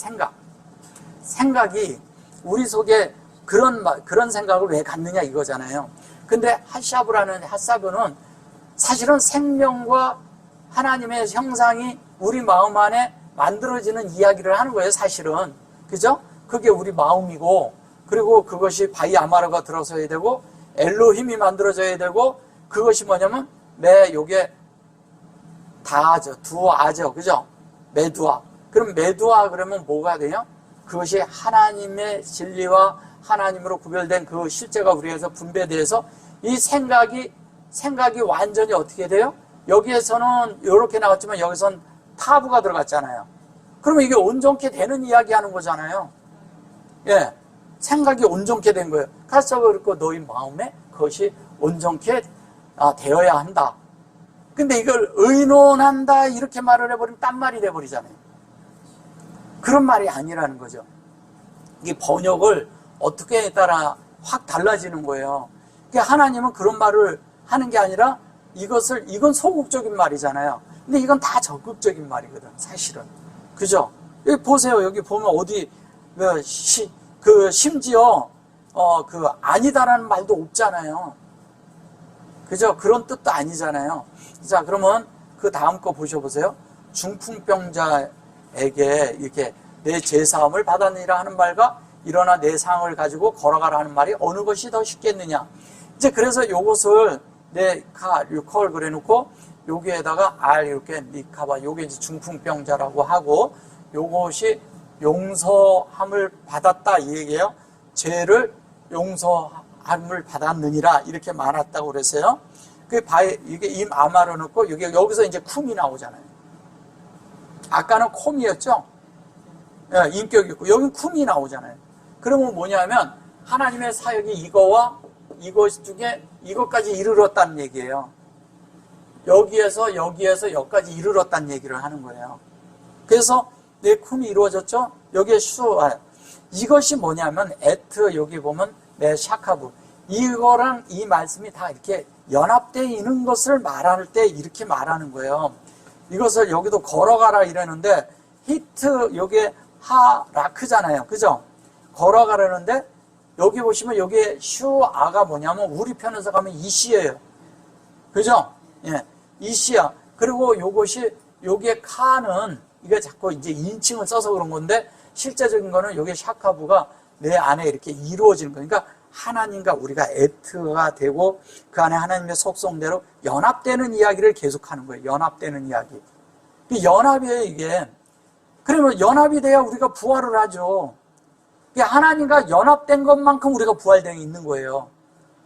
생각이 우리 속에 그런 생각을 왜 갖느냐 이거잖아요. 근데 핫사브는 사실은 생명과 하나님의 형상이 우리 마음 안에 만들어지는 이야기를 하는 거예요. 사실은. 그죠? 그게 우리 마음이고, 그리고 그것이 바이아마르가 들어서야 되고, 엘로힘이 만들어져야 되고, 그것이 뭐냐면 요게 다아죠. 두아죠. 그죠? 메두아. 그럼 메두아 그러면 뭐가 돼요? 그것이 하나님의 진리와 하나님으로 구별된 그 실제가 우리에서 분배돼서 이 생각이 완전히 어떻게 돼요? 여기에서는 이렇게 나왔지만 여기선 타부가 들어갔잖아요. 그러면 이게 온전케 되는 이야기 하는 거잖아요. 예. 생각이 온전케 된 거예요. 가서 그렇고 너희 마음에 그것이 온전케 되어야 한다. 근데 이걸 의논한다 이렇게 말을 해버리면 딴 말이 돼버리잖아요. 그런 말이 아니라는 거죠. 이 번역을 어떻게 따라 확 달라지는 거예요. 그러니까 하나님은 그런 말을 하는 게 아니라 이건 소극적인 말이잖아요. 근데 이건 다 적극적인 말이거든, 사실은. 그죠? 여기 보세요. 여기 보면 어디, 심지어, 아니다라는 말도 없잖아요. 그죠? 그런 뜻도 아니잖아요. 자, 그러면 그 다음 거 보셔보세요. 중풍병자에게 이렇게 내 죄사함을 받았느니라 하는 말과 일어나 내 상을 가지고 걸어가라 하는 말이 어느 것이 더 쉽겠느냐. 이제 그래서 요것을 류컬 그래 놓고 여기에다가 이렇게 니카바 요게 이제 중풍병자라고 하고 요것이 용서함을 받았다 이 얘기예요. 죄를 용서함을 받았느니라 이렇게 말했다고 그랬어요. 이게 임 아마로 넣고 여기서 이제 쿰이 나오잖아요. 아까는 콤이었죠. 예, 인격이 있고 여기는 쿰이 나오잖아요. 그러면 뭐냐면 하나님의 사역이 이거와 이것 중에 이것까지 이르렀다는 얘기예요. 여기에서 여기까지 이르렀다는 얘기를 하는 거예요. 그래서 내 쿰이 이루어졌죠. 여기에 이것이 뭐냐면 여기 보면 내 샤카브 이거랑 이 말씀이 다 이렇게 연합되어 있는 것을 말할 때 이렇게 말하는 거예요. 이것을 여기도 걸어가라 이러는데 히트 여기에 하라크잖아요. 그죠? 걸어가라는데 여기 보시면 여기에 슈아가 뭐냐면 우리 편에서 가면 이시예요. 그죠? 예. 이시야. 그리고 요게 카는 이게 자꾸 이제 인칭을 써서 그런 건데 실제적인 거는 여기 샤카부가 내 안에 이렇게 이루어지는 거예요. 그러니까 하나님과 우리가 에트가 되고 그 안에 하나님의 속성대로 연합되는 이야기를 계속하는 거예요. 연합되는 이야기. 연합이에요, 이게. 그러면 연합이 돼야 우리가 부활을 하죠. 하나님과 연합된 것만큼 우리가 부활되어 있는 거예요.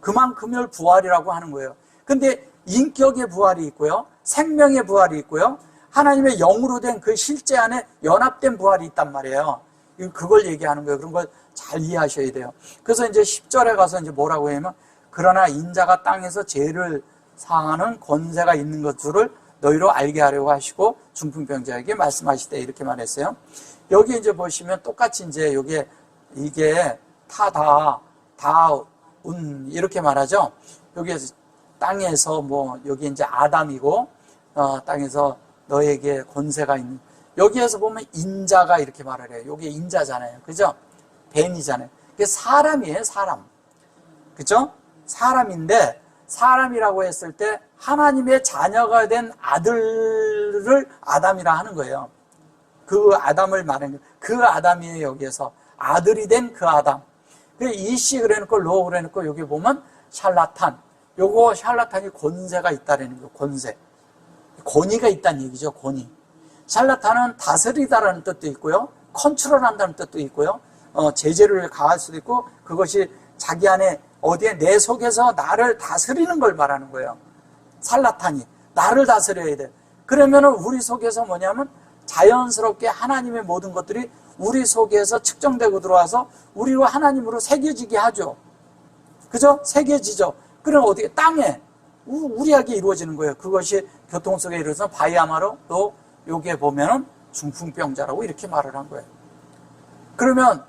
그만큼을 부활이라고 하는 거예요. 근데 인격의 부활이 있고요. 생명의 부활이 있고요. 하나님의 영으로 된 그 실제 안에 연합된 부활이 있단 말이에요. 그걸 얘기하는 거예요. 그런 걸 잘 이해하셔야 돼요. 그래서 이제 10절에 가서 이제 뭐라고 하냐면 그러나 인자가 땅에서 죄를 사하는 권세가 있는 것들을 너희로 알게 하려고 하시고 중풍병자에게 말씀하시되 이렇게 말했어요. 여기 이제 보시면 똑같이 이제 이게 다운 이렇게 말하죠. 여기에서 땅에서 여기 이제 아담이고 땅에서 너에게 권세가 있는 여기에서 보면 인자가 이렇게 말을 해요. 여기 인자잖아요. 그죠? 벤이잖아요. 이게 사람이에요, 사람. 그죠? 사람인데 사람이라고 했을 때 하나님의 자녀가 된 아들을 아담이라 하는 거예요. 그 아담을 말하는 거예요. 그 아담이에요, 여기에서. 아들이 된 그 아담. 이씨 그래 놓고 로 그래 놓고 여기 보면 샬라탄. 요거 샬라탄이 권세가 있다라는 거예요. 권위가 있다는 얘기죠. 권위. 샬라탄은 다스리다라는 뜻도 있고요. 컨트롤한다는 뜻도 있고요. 제재를 가할 수도 있고 그것이 자기 안에 어디에 내 속에서 나를 다스리는 걸 말하는 거예요. 살라탄이 나를 다스려야 돼. 그러면은 우리 속에서 뭐냐면 자연스럽게 하나님의 모든 것들이 우리 속에서 측정되고 들어와서 우리로 하나님으로 새겨지게 하죠. 그죠? 새겨지죠. 그럼 어떻게 땅에 우리에게 이루어지는 거예요. 그것이 교통 속에 이루어서 바이아마로 또 여기에 보면은 중풍병자라고 이렇게 말을 한 거예요. 그러면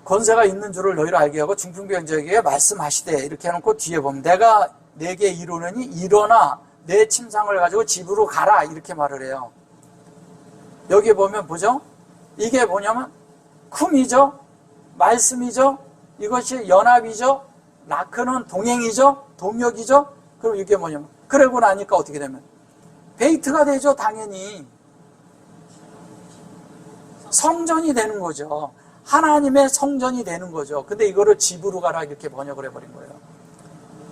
권세가 있는 줄을 너희로 알게 하고 중풍병자에게 말씀하시되 이렇게 해놓고 뒤에 보면 내가 내게 이루느니 일어나 내 침상을 가지고 집으로 가라 이렇게 말을 해요. 여기 보면 보죠? 이게 뭐냐면 쿰이죠. 말씀이죠. 이것이 연합이죠. 라크는 동행이죠. 동력이죠. 그럼 이게 뭐냐면 그러고 나니까 어떻게 되면 베이트가 되죠. 당연히 성전이 되는 거죠. 하나님의 성전이 되는 거죠. 근데 이거를 집으로 가라 이렇게 번역을 해버린 거예요.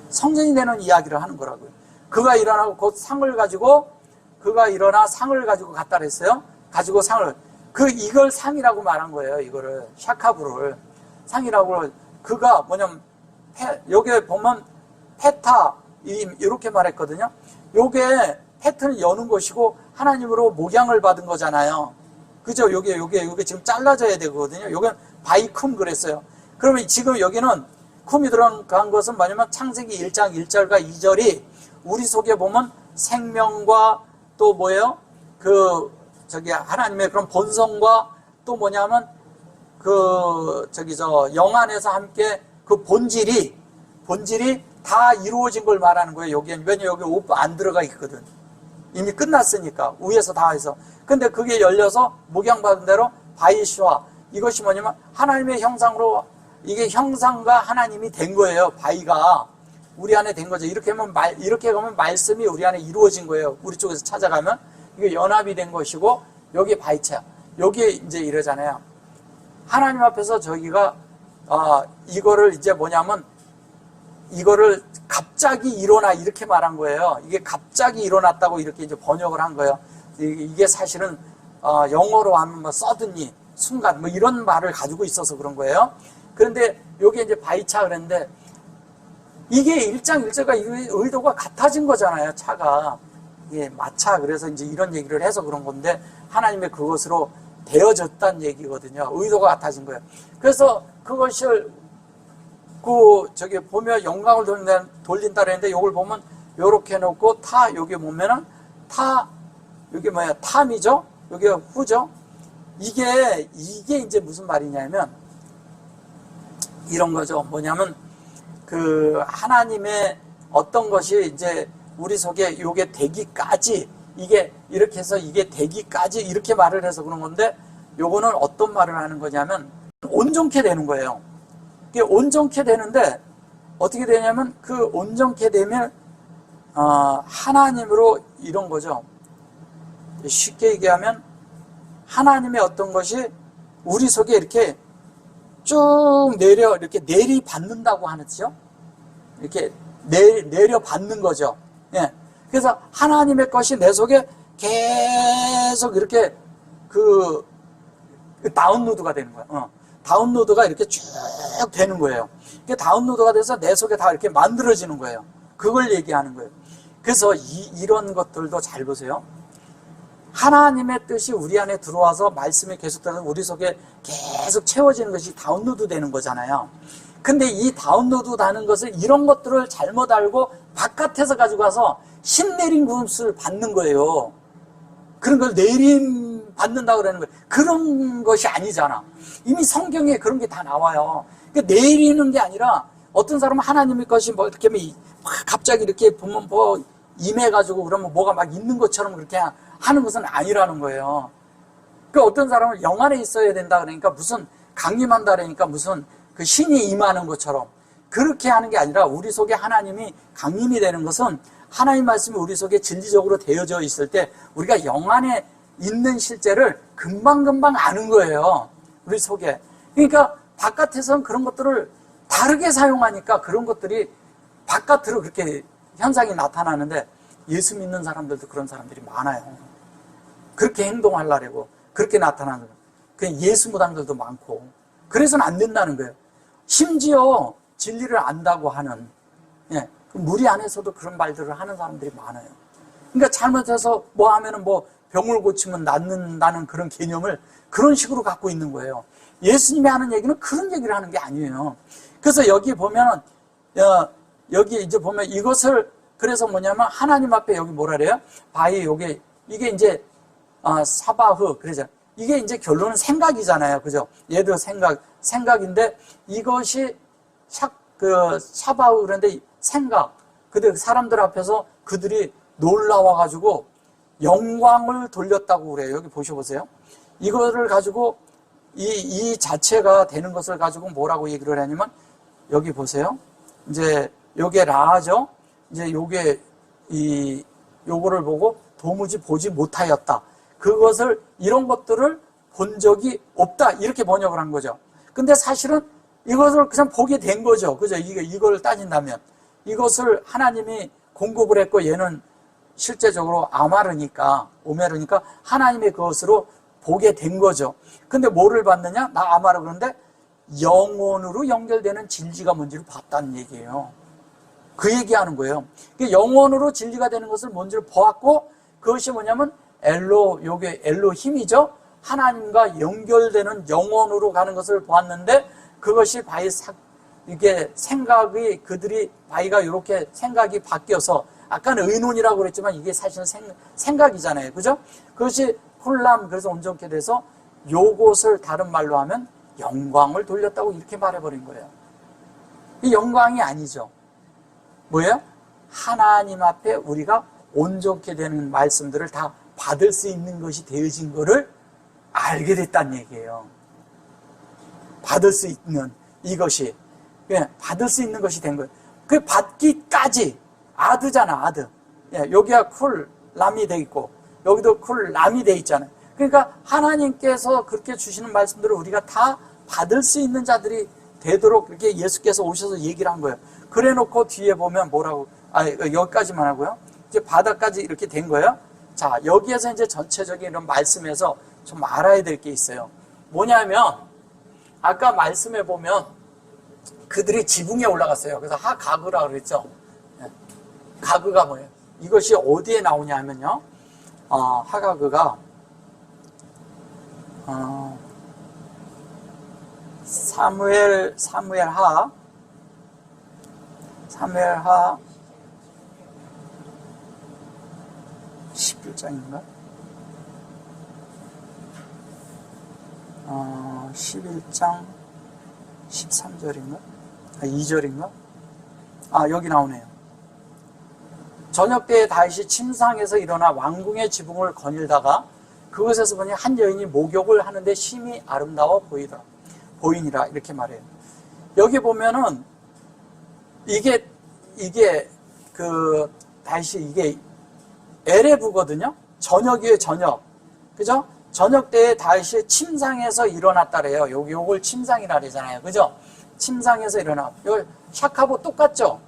성전이 되는 이야기를 하는 거라고요. 그가 일어나고 곧 상을 가지고 그가 일어나 상을 가지고 갔다 그랬어요. 가지고 상을 이걸 상이라고 말한 거예요. 이거를 샤카브를 상이라고. 그가 뭐냐면 여기에 보면 페타 이렇게 말했거든요. 요게 페트는 여는 것이고 하나님으로 목양을 받은 거잖아요. 그죠? 요게 지금 잘라져야 되거든요. 요건 바이쿰 그랬어요. 그러면 지금 여기는 쿰이 들어간 것은 뭐냐면 창세기 1장 1절과 2절이 우리 속에 보면 생명과 또 뭐예요? 하나님의 그런 본성과 또 뭐냐면 영 안에서 함께 그 본질이 다 이루어진 걸 말하는 거예요. 여기는. 왜냐면 여기 옷 안 들어가 있거든. 이미 끝났으니까. 위에서 다 해서. 근데 그게 열려서 목양받은 대로 바이시와 이것이 뭐냐면 하나님의 형상으로 이게 형상과 하나님이 된 거예요. 바이가 우리 안에 된 거죠. 이렇게 하면 말씀이 우리 안에 이루어진 거예요. 우리 쪽에서 찾아가면 이게 연합이 된 것이고 여기 바이체야. 여기 이제 이러잖아요. 하나님 앞에서 저기가 이거를 이제 뭐냐면 이거를 갑자기 일어나 이렇게 말한 거예요. 이게 갑자기 일어났다고 이렇게 이제 번역을 한 거예요. 이게 사실은 영어로 하면 뭐 서든리 순간 뭐 이런 말을 가지고 있어서 그런 거예요. 그런데 요게 이제 바이차 그랬는데 이게 1장 1절과 의도가 같아진 거잖아요. 차가 이게 마차. 그래서 이제 이런 얘기를 해서 그런 건데 하나님의 그것으로 되어졌다는 얘기거든요. 의도가 같아진 거예요. 그래서 그것을 보면 영광을 돌린다 그랬는데 이걸 보면 요렇게 해놓고 여기 보면은 여기 뭐야? 탐이죠? 여기 후죠? 이게 이제 무슨 말이냐면 이런 거죠. 뭐냐면 하나님의 어떤 것이 이제 우리 속에 요게 되기까지 이게 이렇게 해서 이게 되기까지 이렇게 말을 해서 그런 건데 요거는 어떤 말을 하는 거냐면 온전케 되는 거예요. 이게 온전케 되는데 어떻게 되냐면 온전케 되면 하나님으로 이런 거죠. 쉽게 얘기하면 하나님의 어떤 것이 우리 속에 이렇게 쭉 이렇게 내리받는다고 하죠. 이렇게 내려받는 거죠. 예. 그래서 하나님의 것이 내 속에 계속 이렇게 다운로드가 되는 거예요. 다운로드가 이렇게 쭉 되는 거예요. 이게 다운로드가 돼서 내 속에 다 이렇게 만들어지는 거예요. 그걸 얘기하는 거예요. 그래서 이런 것들도 잘 보세요. 하나님의 뜻이 우리 안에 들어와서 말씀이 계속돼서 우리 속에 계속 채워지는 것이 다운로드 되는 거잖아요. 근데 이 다운로드 되는 것을 이런 것들을 잘못 알고 바깥에서 가지고 와서 신내림 구음수를 받는 거예요. 그런 걸 내림 받는다고 그러는 거예요. 그런 것이 아니잖아. 이미 성경에 그런 게 다 나와요. 그러니까 내리는 게 아니라 어떤 사람은 하나님의 것이 뭐 이렇게 갑자기 이렇게 보면 뭐 임해가지고 그러면 뭐가 막 있는 것처럼 그렇게 하는 것은 아니라는 거예요. 그 어떤 사람은 영 안에 있어야 된다 그러니까 무슨 강림한다 그러니까 무슨 그 신이 임하는 것처럼 그렇게 하는 게 아니라 우리 속에 하나님이 강림이 되는 것은 하나님 말씀이 우리 속에 진리적으로 되어져 있을 때 우리가 영 안에 있는 실제를 금방금방 아는 거예요. 우리 속에. 그러니까 바깥에서는 그런 것들을 다르게 사용하니까 그런 것들이 바깥으로 그렇게 현상이 나타나는데 예수 믿는 사람들도 그런 사람들이 많아요. 그렇게 행동하려고 그렇게 나타나는 거예요. 그냥 예수 무당들도 많고 그래서는 안 된다는 거예요. 심지어 진리를 안다고 하는 무리 안에서도 그런 말들을 하는 사람들이 많아요. 그러니까 잘못해서 뭐 하면은 뭐 병을 고치면 낫는다는 그런 개념을 그런 식으로 갖고 있는 거예요. 예수님이 하는 얘기는 그런 얘기를 하는 게 아니에요. 그래서 여기 보면은, 여기 이제 보면 이것을, 그래서 뭐냐면 하나님 앞에 여기 뭐라 그래요? 바위, 이게 이제, 사바흐, 그러죠. 이게 이제 결론은 생각이잖아요. 그죠? 얘도 생각인데 이것이 사바흐, 그런데 생각. 근데 사람들 앞에서 그들이 놀라워가지고 영광을 돌렸다고 그래요. 여기 보셔보세요. 이거를 가지고 이 자체가 되는 것을 가지고 뭐라고 얘기를 하냐면 여기 보세요. 이제 요게 라죠. 이제 요거를 보고 도무지 보지 못하였다. 그것을 이런 것들을 본 적이 없다. 이렇게 번역을 한 거죠. 근데 사실은 이것을 그냥 보게 된 거죠. 그죠? 이걸 따진다면 이것을 하나님이 공급을 했고 얘는 실제적으로 오메르니까 하나님의 그것으로 보게 된 거죠. 근데 뭐를 봤느냐? 나 아마르 그런데 영혼으로 연결되는 진리가 뭔지를 봤다는 얘기예요. 그 얘기하는 거예요. 영혼으로 진리가 되는 것을 뭔지를 보았고 그것이 뭐냐면 요게 엘로힘이죠. 하나님과 연결되는 영혼으로 가는 것을 보았는데 그것이 이게 생각이 바위가 이렇게 생각이 바뀌어서 아까는 의논이라고 그랬지만 이게 사실은 생각이잖아요. 그죠? 그것이 그래서 온전케 돼서 요것을 다른 말로 하면 영광을 돌렸다고 이렇게 말해버린 거예요. 이 영광이 아니죠. 뭐예요? 하나님 앞에 우리가 온전케 되는 말씀들을 다 받을 수 있는 것이 되어진 거를 알게 됐다는 얘기예요. 받을 수 있는 이것이 받을 수 있는 것이 된 거예요. 그 받기까지 아드잖아, 아드. 여기가 람이 돼 있고 여기도 람이 돼 있잖아요. 그러니까 하나님께서 그렇게 주시는 말씀들을 우리가 다 받을 수 있는 자들이 되도록 그렇게 예수께서 오셔서 얘기를 한 거예요. 그래 놓고 뒤에 보면 여기까지만 하고요. 이제 바다까지 이렇게 된 거예요. 자, 여기에서 이제 전체적인 이런 말씀에서 좀 알아야 될 게 있어요. 뭐냐면, 아까 말씀해 보면 그들이 지붕에 올라갔어요. 그래서 하가그라 그랬죠. 가그가 뭐예요? 이것이 어디에 나오냐면요. 하가그가, 사무엘하 11장인가? 11장 13절인가? 2절인가? 여기 나오네요. 저녁 때에 다윗이 침상에서 일어나 왕궁의 지붕을 거닐다가 그곳에서 보니 한 여인이 목욕을 하는데 심히 아름다워 보이니라 이렇게 말해요. 여기 보면은 이게 다윗이 이게 에레브거든요. 저녁이에요, 저녁. 그죠? 저녁 때에 다윗이 침상에서 일어났다래요. 요걸 침상이라 그러잖아요. 그죠? 침상에서 일어나. 이거 샤카보 똑같죠?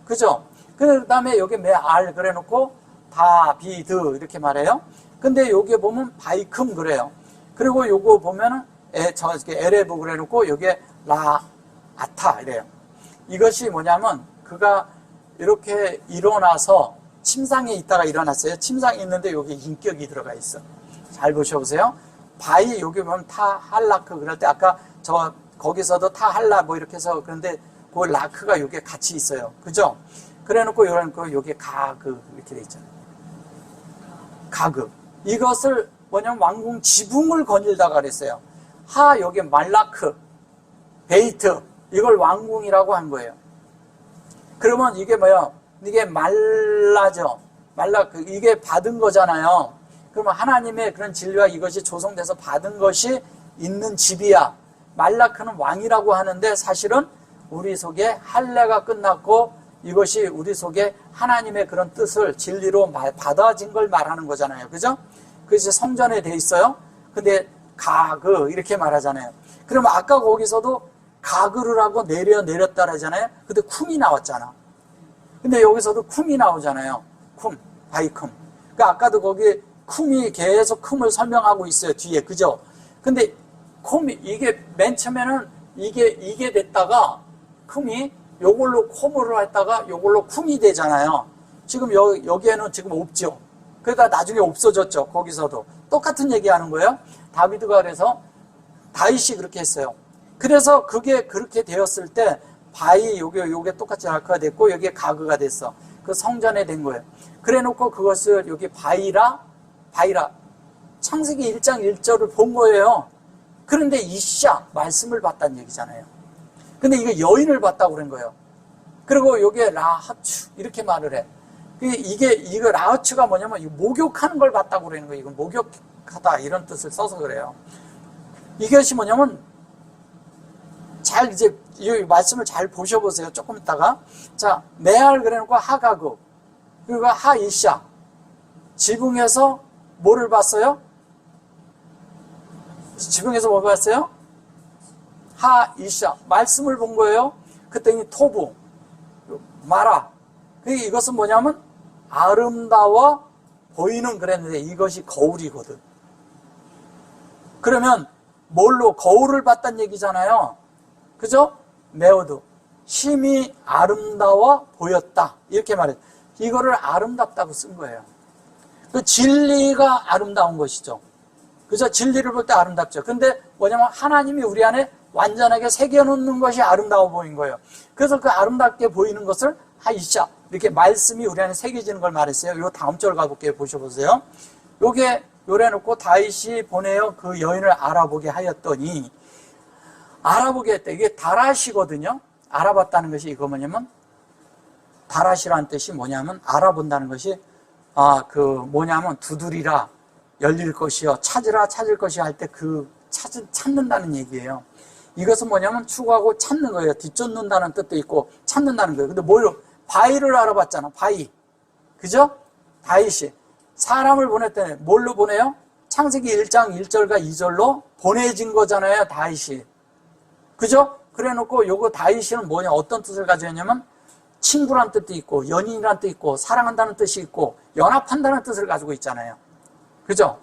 그죠? 그 다음에 여기 그래 놓고 다비드 이렇게 말해요. 근데 여기 보면 바이큼 그래요. 그리고 요거 보면은 에레브 그래 놓고 여기에 라아타 이래요. 이것이 뭐냐면 그가 이렇게 일어나서 침상에 있다가 일어났어요. 침상에 있는데 여기 인격이 들어가 있어. 잘 보셔보세요. 바이 여기 보면 타할라크 그럴 때 아까 거기서도 타할라 뭐 이렇게 해서 그런데 그 라크가 여기에 같이 있어요. 그죠? 그래 놓고 여기 가그 이렇게 돼 있잖아요. 가그. 이것을 뭐냐면 왕궁 지붕을 거닐다가 그랬어요. 여기 말라크, 베이트 이걸 왕궁이라고 한 거예요. 그러면 이게 이게 말라죠. 이게 받은 거잖아요. 그러면 하나님의 그런 진리와 이것이 조성돼서 받은 것이 있는 집이야. 말라크는 왕이라고 하는데 사실은 우리 속에 할례가 끝났고 이것이 우리 속에 하나님의 그런 뜻을 진리로 받아진 걸 말하는 거잖아요. 그죠? 그래서 성전에 돼 있어요. 근데 가그 이렇게 말하잖아요. 그러면 아까 거기서도 가그를 하고 내렸다 하잖아요. 근데 쿰이 나왔잖아. 근데 여기서도 쿰이 나오잖아요. 바이쿰. 그러니까 아까도 거기 쿰이 계속 쿰을 설명하고 있어요. 뒤에. 그죠? 근데 이게 맨 처음에는 이게 됐다가 쿰이 요걸로 콤으로 했다가 요걸로 쿰이 되잖아요. 지금 여기에는 지금 없죠. 그러다 나중에 없어졌죠. 거기서도. 똑같은 얘기 하는 거예요. 다비드가 그래서 다윗이 그렇게 했어요. 그래서 그게 그렇게 되었을 때 바이 요게 똑같이 알크가 됐고 여기에 가그가 됐어. 그 성전에 된 거예요. 그래 놓고 그것을 여기 바이라 창세기 1장 1절을 본 거예요. 그런데 이샤 말씀을 봤다는 얘기잖아요. 근데 이거 여인을 봤다고 그런 거예요. 그리고 요게 라하추 이렇게 말을 해. 이거 라하추가 뭐냐면 목욕하는 걸 봤다고 그러는 거예요. 이건 목욕하다 이런 뜻을 써서 그래요. 이것이 뭐냐면 잘 이제 이 말씀을 잘 보셔보세요. 조금 있다가 자 메알 그래놓고 하가그 그리고 하이샤 지붕에서 뭐를 봤어요? 지붕에서 뭐 봤어요? 하이샤 말씀을 본 거예요. 그때니 토부 마라 이것은 뭐냐면 아름다워 보이는 그랬는데 이것이 거울이거든. 그러면 뭘로 거울을 봤다는 얘기잖아요. 그죠? 메오드 힘이 아름다워 보였다 이렇게 말해요. 이거를 아름답다고 쓴 거예요. 그 진리가 아름다운 것이죠. 그죠? 진리를 볼 때 아름답죠. 근데 뭐냐면 하나님이 우리 안에 완전하게 새겨놓는 것이 아름다워 보인 거예요. 그래서 그 아름답게 보이는 것을 하이샤 이렇게 말씀이 우리 안에 새겨지는 걸 말했어요. 요 다음 절 가볼게요. 보셔보세요. 요게 요래놓고 다윗이 보내어 그 여인을 알아보게 하였더니 알아보게 했다. 이게 다라시거든요. 알아봤다는 것이 이거 뭐냐면 다라시라는 뜻이 뭐냐면 알아본다는 것이 뭐냐면 두드리라 열릴 것이요 찾으라 찾을 것이요 할 때 그 찾는다는 얘기예요. 이것은 뭐냐면 추구하고 찾는 거예요. 뒤쫓는다는 뜻도 있고 찾는다는 거예요. 근데 뭘로? 바위를 알아봤잖아. 바위. 그죠? 다윗이 사람을 보냈더니 뭘로 보내요? 창세기 1장 1절과 2절로 보내진 거잖아요. 다윗이. 그죠? 그래 놓고 요거 다윗은 뭐냐 어떤 뜻을 가지고 있냐면 친구란 뜻도 있고 연인이란 뜻도 있고 사랑한다는 뜻이 있고 연합한다는 뜻을 가지고 있잖아요. 그죠?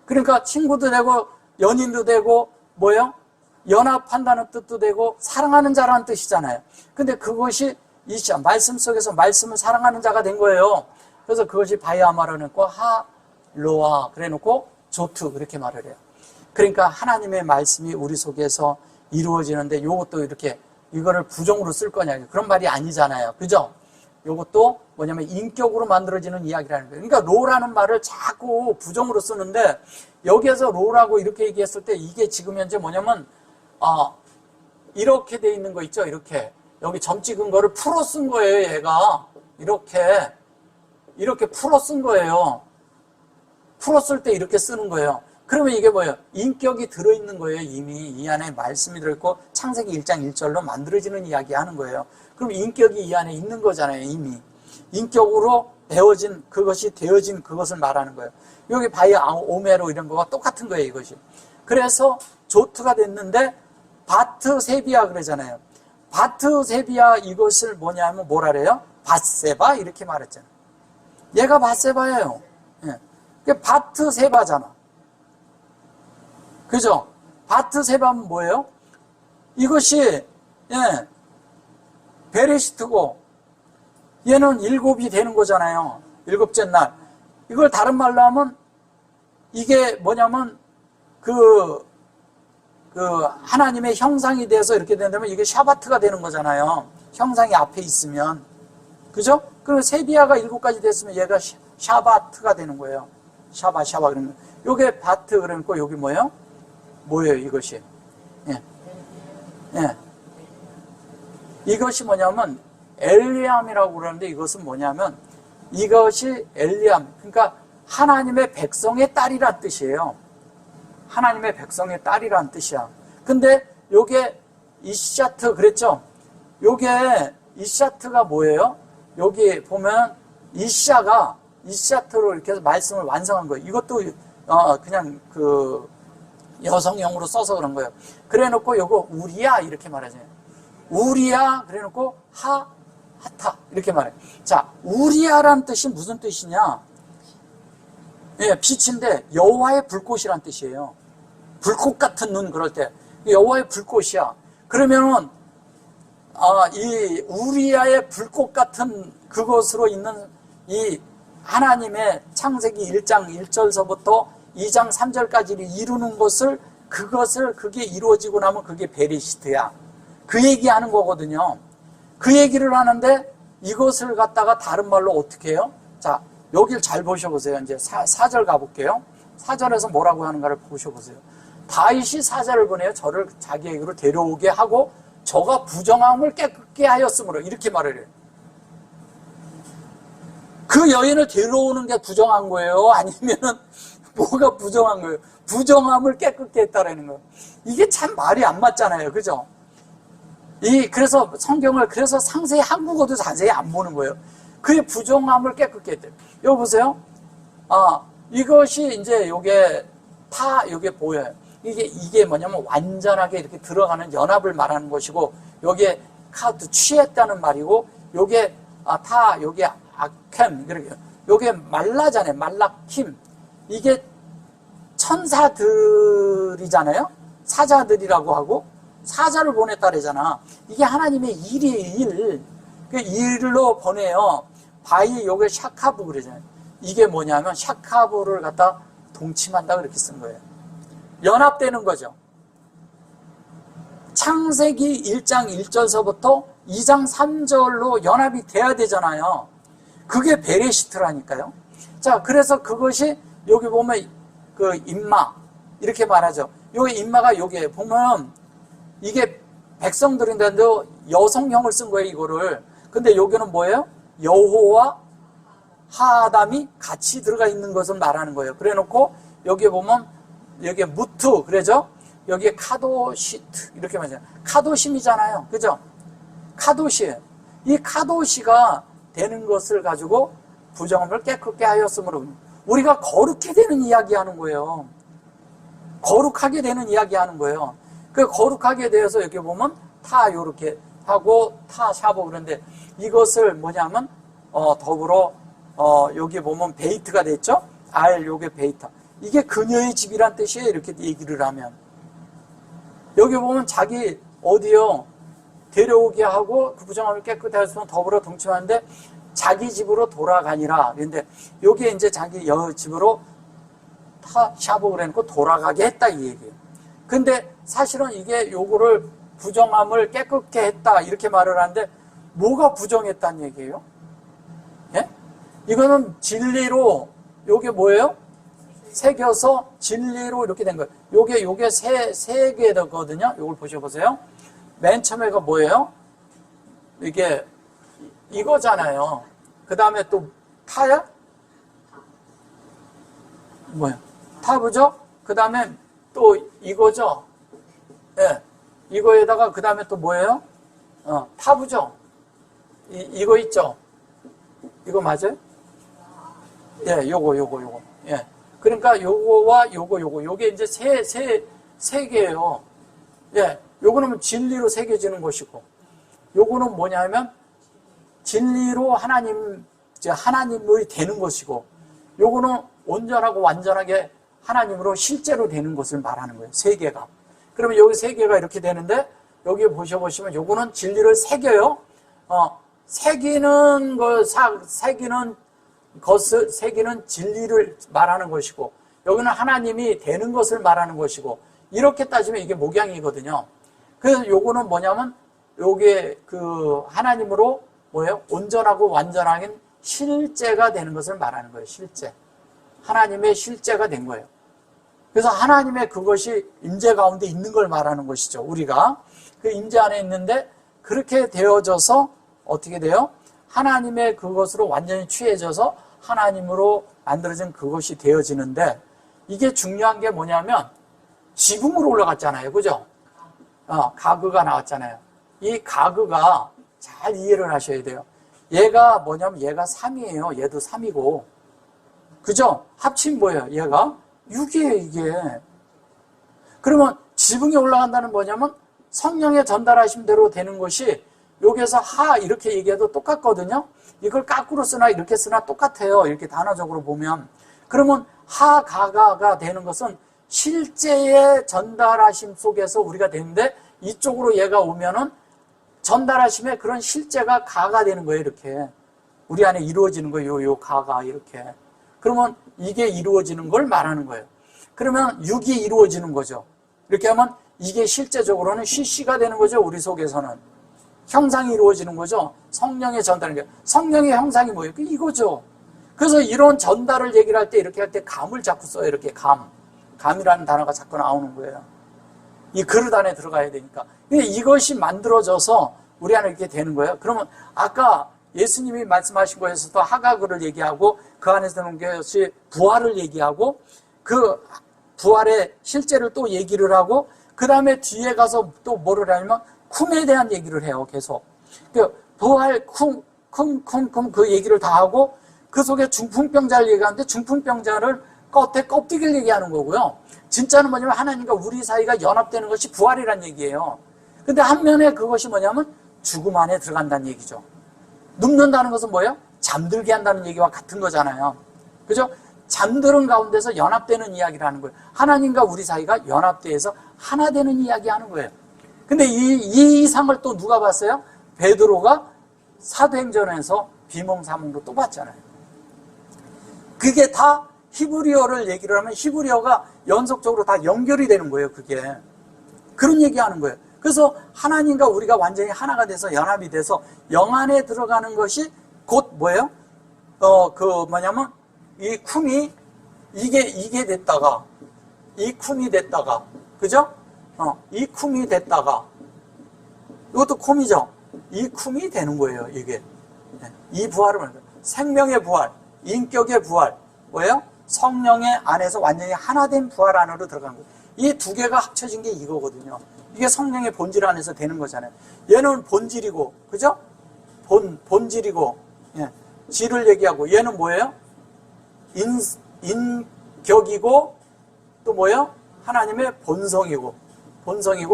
그러니까 친구도 되고 연인도 되고 뭐예요? 연합한다는 뜻도 되고 사랑하는 자라는 뜻이잖아요. 근데 그것이 이샤 말씀 속에서 말씀을 사랑하는 자가 된 거예요. 그래서 그것이 바이아마라 놓고 하로아 그래 놓고 조트 그렇게 말을 해요. 그러니까 하나님의 말씀이 우리 속에서 이루어지는데 이것도 이렇게 이거를 부정으로 쓸 거냐 그런 말이 아니잖아요. 그죠? 이것도 뭐냐면 인격으로 만들어지는 이야기라는 거예요. 그러니까 로라는 말을 자꾸 부정으로 쓰는데 여기에서 로라고 이렇게 얘기했을 때 이게 지금 현재 뭐냐면 이렇게 돼 있는 거 있죠? 이렇게 여기 점 찍은 거를 풀어 쓴 거예요. 얘가 이렇게 풀어 쓴 거예요. 풀었을 때 이렇게 쓰는 거예요. 그러면 이게 뭐예요? 인격이 들어있는 거예요. 이미 이 안에 말씀이 들어있고 창세기 1장 1절로 만들어지는 이야기 하는 거예요. 그럼 인격이 이 안에 있는 거잖아요. 이미 인격으로 되어진 그것이 되어진 그것을 말하는 거예요. 여기 바이아 오메로 이런 거가 똑같은 거예요. 이것이. 그래서 조트가 됐는데 바트세비아 그러잖아요. 바트세비아 이것을 뭐냐면 뭐라 그래요? 밧세바 이렇게 말했잖아요. 얘가 밧세바예요. 예. 바트세바잖아. 그죠? 바트세바는 뭐예요? 이것이 베레시트고 얘는 7이 되는 거잖아요. 7째 날. 이걸 다른 말로 하면 이게 뭐냐면 그 하나님의 형상이 돼서 이렇게 된다면 이게 샤바트가 되는 거잖아요. 형상이 앞에 있으면. 그죠? 그럼 세비야가 7가지 됐으면 얘가 샤바트가 되는 거예요. 샤바 그러는 거. 요게 바트 그러니까 여기 뭐예요? 뭐예요, 이것이? 예. 이것이 뭐냐면 엘리암이라고 그러는데 이것은 뭐냐면 이것이 엘리암. 그러니까 하나님의 백성의 딸이란 뜻이에요. 하나님의 백성의 딸이란 뜻이야. 근데 요게 이샤트 그랬죠? 요게 이샤트가 뭐예요? 여기 보면 이샤트로 이렇게 해서 말씀을 완성한 거예요. 이것도 그냥 그 여성형으로 써서 그런 거예요. 그래 놓고 요거 우리야 이렇게 말하잖아요. 우리야 그래 놓고 하타 이렇게 말해요. 자, 우리야란 뜻이 무슨 뜻이냐? 예, 빛인데 여호와의 불꽃이란 뜻이에요. 불꽃 같은 눈 그럴 때 여호와의 불꽃이야. 그러면은 이 우리아의 불꽃 같은 그것으로 있는 이 하나님의 창세기 1장 1절서부터 2장 3절까지를 이루는 것을 그게 이루어지고 나면 그게 베레시트야. 그 얘기하는 거거든요. 그 얘기를 하는데 이것을 갖다가 다른 말로 어떻게 해요? 자, 여길 잘 보셔보세요. 이제 4절 가볼게요. 4절에서 뭐라고 하는가를 보셔보세요. 다윗이 사자를 보내어 저를 자기에게로 데려오게 하고 저가 부정함을 깨끗게 하였으므로 이렇게 말을 해요. 그 여인을 데려오는 게 부정한 거예요? 아니면은 뭐가 부정한 거예요? 부정함을 깨끗게 했다라는 거예요. 이게 참 말이 안 맞잖아요. 그죠? 그래서 성경을 그래서 상세히 한국어도 자세히 안 보는 거예요. 그의 부정함을 깨끗게 했대요. 여기 보세요. 이것이 이제 요게 보여요. 이게 뭐냐면 완전하게 이렇게 들어가는 연합을 말하는 것이고, 요게 취했다는 말이고, 요게 요게 아켐, 요게 말라잖아요. 말라킴. 이게 천사들이잖아요. 사자들이라고 하고, 사자를 보냈다 그러잖아. 이게 하나님의 일이에요, 일. 그 일로 보내요. 바이 요게 샤카부 그러잖아요. 이게 뭐냐면 샤카부를 갖다 동침한다 그렇게 쓴 거예요. 연합되는 거죠. 창세기 1장 1절서부터 2장 3절로 연합이 돼야 되잖아요. 그게 베레시트라니까요. 자, 그래서 그것이 여기 보면 그 임마 이렇게 말하죠. 여기 임마가 여기 보면 이게 백성들인데도 여성형을 쓴 거예요, 이거를. 근데 여기는 뭐예요? 여호와 하담이 같이 들어가 있는 것을 말하는 거예요. 그래 놓고 여기 보면 여기에 무트 그러죠? 여기에 카도시트 이렇게 말하잖아요. 카도심이잖아요. 그죠? 카도시. 이 카도시가 되는 것을 가지고 부정함을 깨끗게 하였으므로 우리가 거룩해 되는 이야기하는 거예요. 거룩하게 되는 이야기하는 거예요. 그 거룩하게 되어서 여기 보면 타 요렇게 하고 타 샤보 그런데 이것을 뭐냐면 더불어 여기 보면 베이트가 됐죠? 요게 베이트. 이게 그녀의 집이란 뜻이에요. 이렇게 얘기를 하면. 여기 보면 자기 어디요? 데려오게 하고 그 부정함을 깨끗하게 해서 더불어 동침하는데 자기 집으로 돌아가니라. 그런데 여기에 이제 자기 집으로 샤복을 해놓고 돌아가게 했다 이 얘기예요. 근데 사실은 이게 요거를 부정함을 깨끗게 했다 이렇게 말을 하는데 뭐가 부정했다는 얘기예요? 예? 이거는 진리로 요게 뭐예요? 새겨서 진리로 이렇게 된 거예요. 요게 세 개거든요. 요걸 보셔보세요. 맨 처음에가 뭐예요? 이게 이거잖아요. 그 다음에 또 타야? 뭐야? 타브죠? 그 다음에 또 이거죠? 예. 이거에다가 그 다음에 또 뭐예요? 타브죠? 이거 있죠? 이거 맞아요? 예, 요거. 예. 그러니까 요거와 요게 이제 세 개예요. 예. 요거는 진리로 새겨지는 것이고, 요거는 뭐냐면 진리로 하나님이 되는 것이고, 요거는 온전하고 완전하게 하나님으로 실제로 되는 것을 말하는 거예요. 세 개가. 그러면 여기 세 개가 이렇게 되는데, 여기 보시면 요거는 진리를 새겨요. 새기는 진리를 말하는 것이고, 여기는 하나님이 되는 것을 말하는 것이고, 이렇게 따지면 이게 목양이거든요. 그래서 요거는 뭐냐면, 요게 그 하나님으로 뭐예요? 온전하고 완전한 실제가 되는 것을 말하는 거예요. 실제. 하나님의 실제가 된 거예요. 그래서 하나님의 그것이 임재 가운데 있는 걸 말하는 것이죠. 우리가 그 임재 안에 있는데 그렇게 되어져서 어떻게 돼요? 하나님의 그것으로 완전히 취해져서 하나님으로 만들어진 그것이 되어지는데, 이게 중요한 게 뭐냐면 지붕으로 올라갔잖아요. 그죠? 가그가 나왔잖아요. 이 가그가 잘 이해를 하셔야 돼요. 얘가 뭐냐면 얘가 3이에요. 얘도 3이고. 그죠? 합친 뭐예요? 얘가 6이에요, 이게. 그러면 지붕에 올라간다는 뭐냐면 성령의 전달하신 대로 되는 것이, 여기에서 하 이렇게 얘기해도 똑같거든요. 이걸 까꾸로 쓰나 이렇게 쓰나 똑같아요. 이렇게 단어적으로 보면. 그러면 하, 가가 되는 것은 실제의 전달하심 속에서 우리가 되는데, 이쪽으로 얘가 오면은 전달하심에 그런 실제가 가가 되는 거예요. 이렇게 우리 안에 이루어지는 거예요. 요 가가 이렇게. 그러면 이게 이루어지는 걸 말하는 거예요. 그러면 육이 이루어지는 거죠. 이렇게 하면 이게 실제적으로는 실시가 되는 거죠. 우리 속에서는 형상이 이루어지는 거죠. 성령의 전달인 게 성령의 형상이 뭐예요? 이거죠. 그래서 이런 전달을 얘기를 할 때 이렇게 할 때 감을 자꾸 써요. 이렇게 감이라는 단어가 자꾸 나오는 거예요. 이 그릇 안에 들어가야 되니까. 이것이 만들어져서 우리 안에 이렇게 되는 거예요. 그러면 아까 예수님이 말씀하신 거에서도 하가그를 얘기하고 그 안에서 되는 것이 부활을 얘기하고 그 부활의 실제를 또 얘기를 하고 그 다음에 뒤에 가서 또 뭐를 하냐면 쿰에 대한 얘기를 해요. 계속. 부활 쿰 그 얘기를 다 하고 그 속에 중풍병자를 얘기하는데 중풍병자를 겉에 껍데기를 얘기하는 거고요. 진짜는 뭐냐면 하나님과 우리 사이가 연합되는 것이 부활이란 얘기예요. 근데 한면에 그것이 뭐냐면 죽음 안에 들어간다는 얘기죠. 눕는다는 것은 뭐예요? 잠들게 한다는 얘기와 같은 거잖아요. 그죠? 잠드는 가운데서 연합되는 이야기를 하는 거예요. 하나님과 우리 사이가 연합돼서 하나 되는 이야기 하는 거예요. 근데 이 이상을 또 누가 봤어요? 베드로가 사도행전에서 비몽사몽으로 또 봤잖아요. 그게 다 히브리어를 얘기를 하면 히브리어가 연속적으로 다 연결이 되는 거예요. 그게. 그런 얘기하는 거예요. 그래서 하나님과 우리가 완전히 하나가 돼서 연합이 돼서 영 안에 들어가는 것이 곧 뭐예요? 뭐냐면 이 쿰이 이게 됐다가 이 쿰이 됐다가 그죠? 이 쿰이 됐다가 이것도 쿰이죠. 이 쿰이 되는 거예요. 이게 이 부활을 말해요. 생명의 부활, 인격의 부활, 뭐예요? 성령의 안에서 완전히 하나된 부활 안으로 들어간 거예요. 이 두 개가 합쳐진 게 이거거든요. 이게 성령의 본질 안에서 되는 거잖아요. 얘는 본질이고, 그죠? 본질이고, 예, 질을 얘기하고, 얘는 뭐예요? 인격이고, 또 뭐예요? 하나님의 본성이고,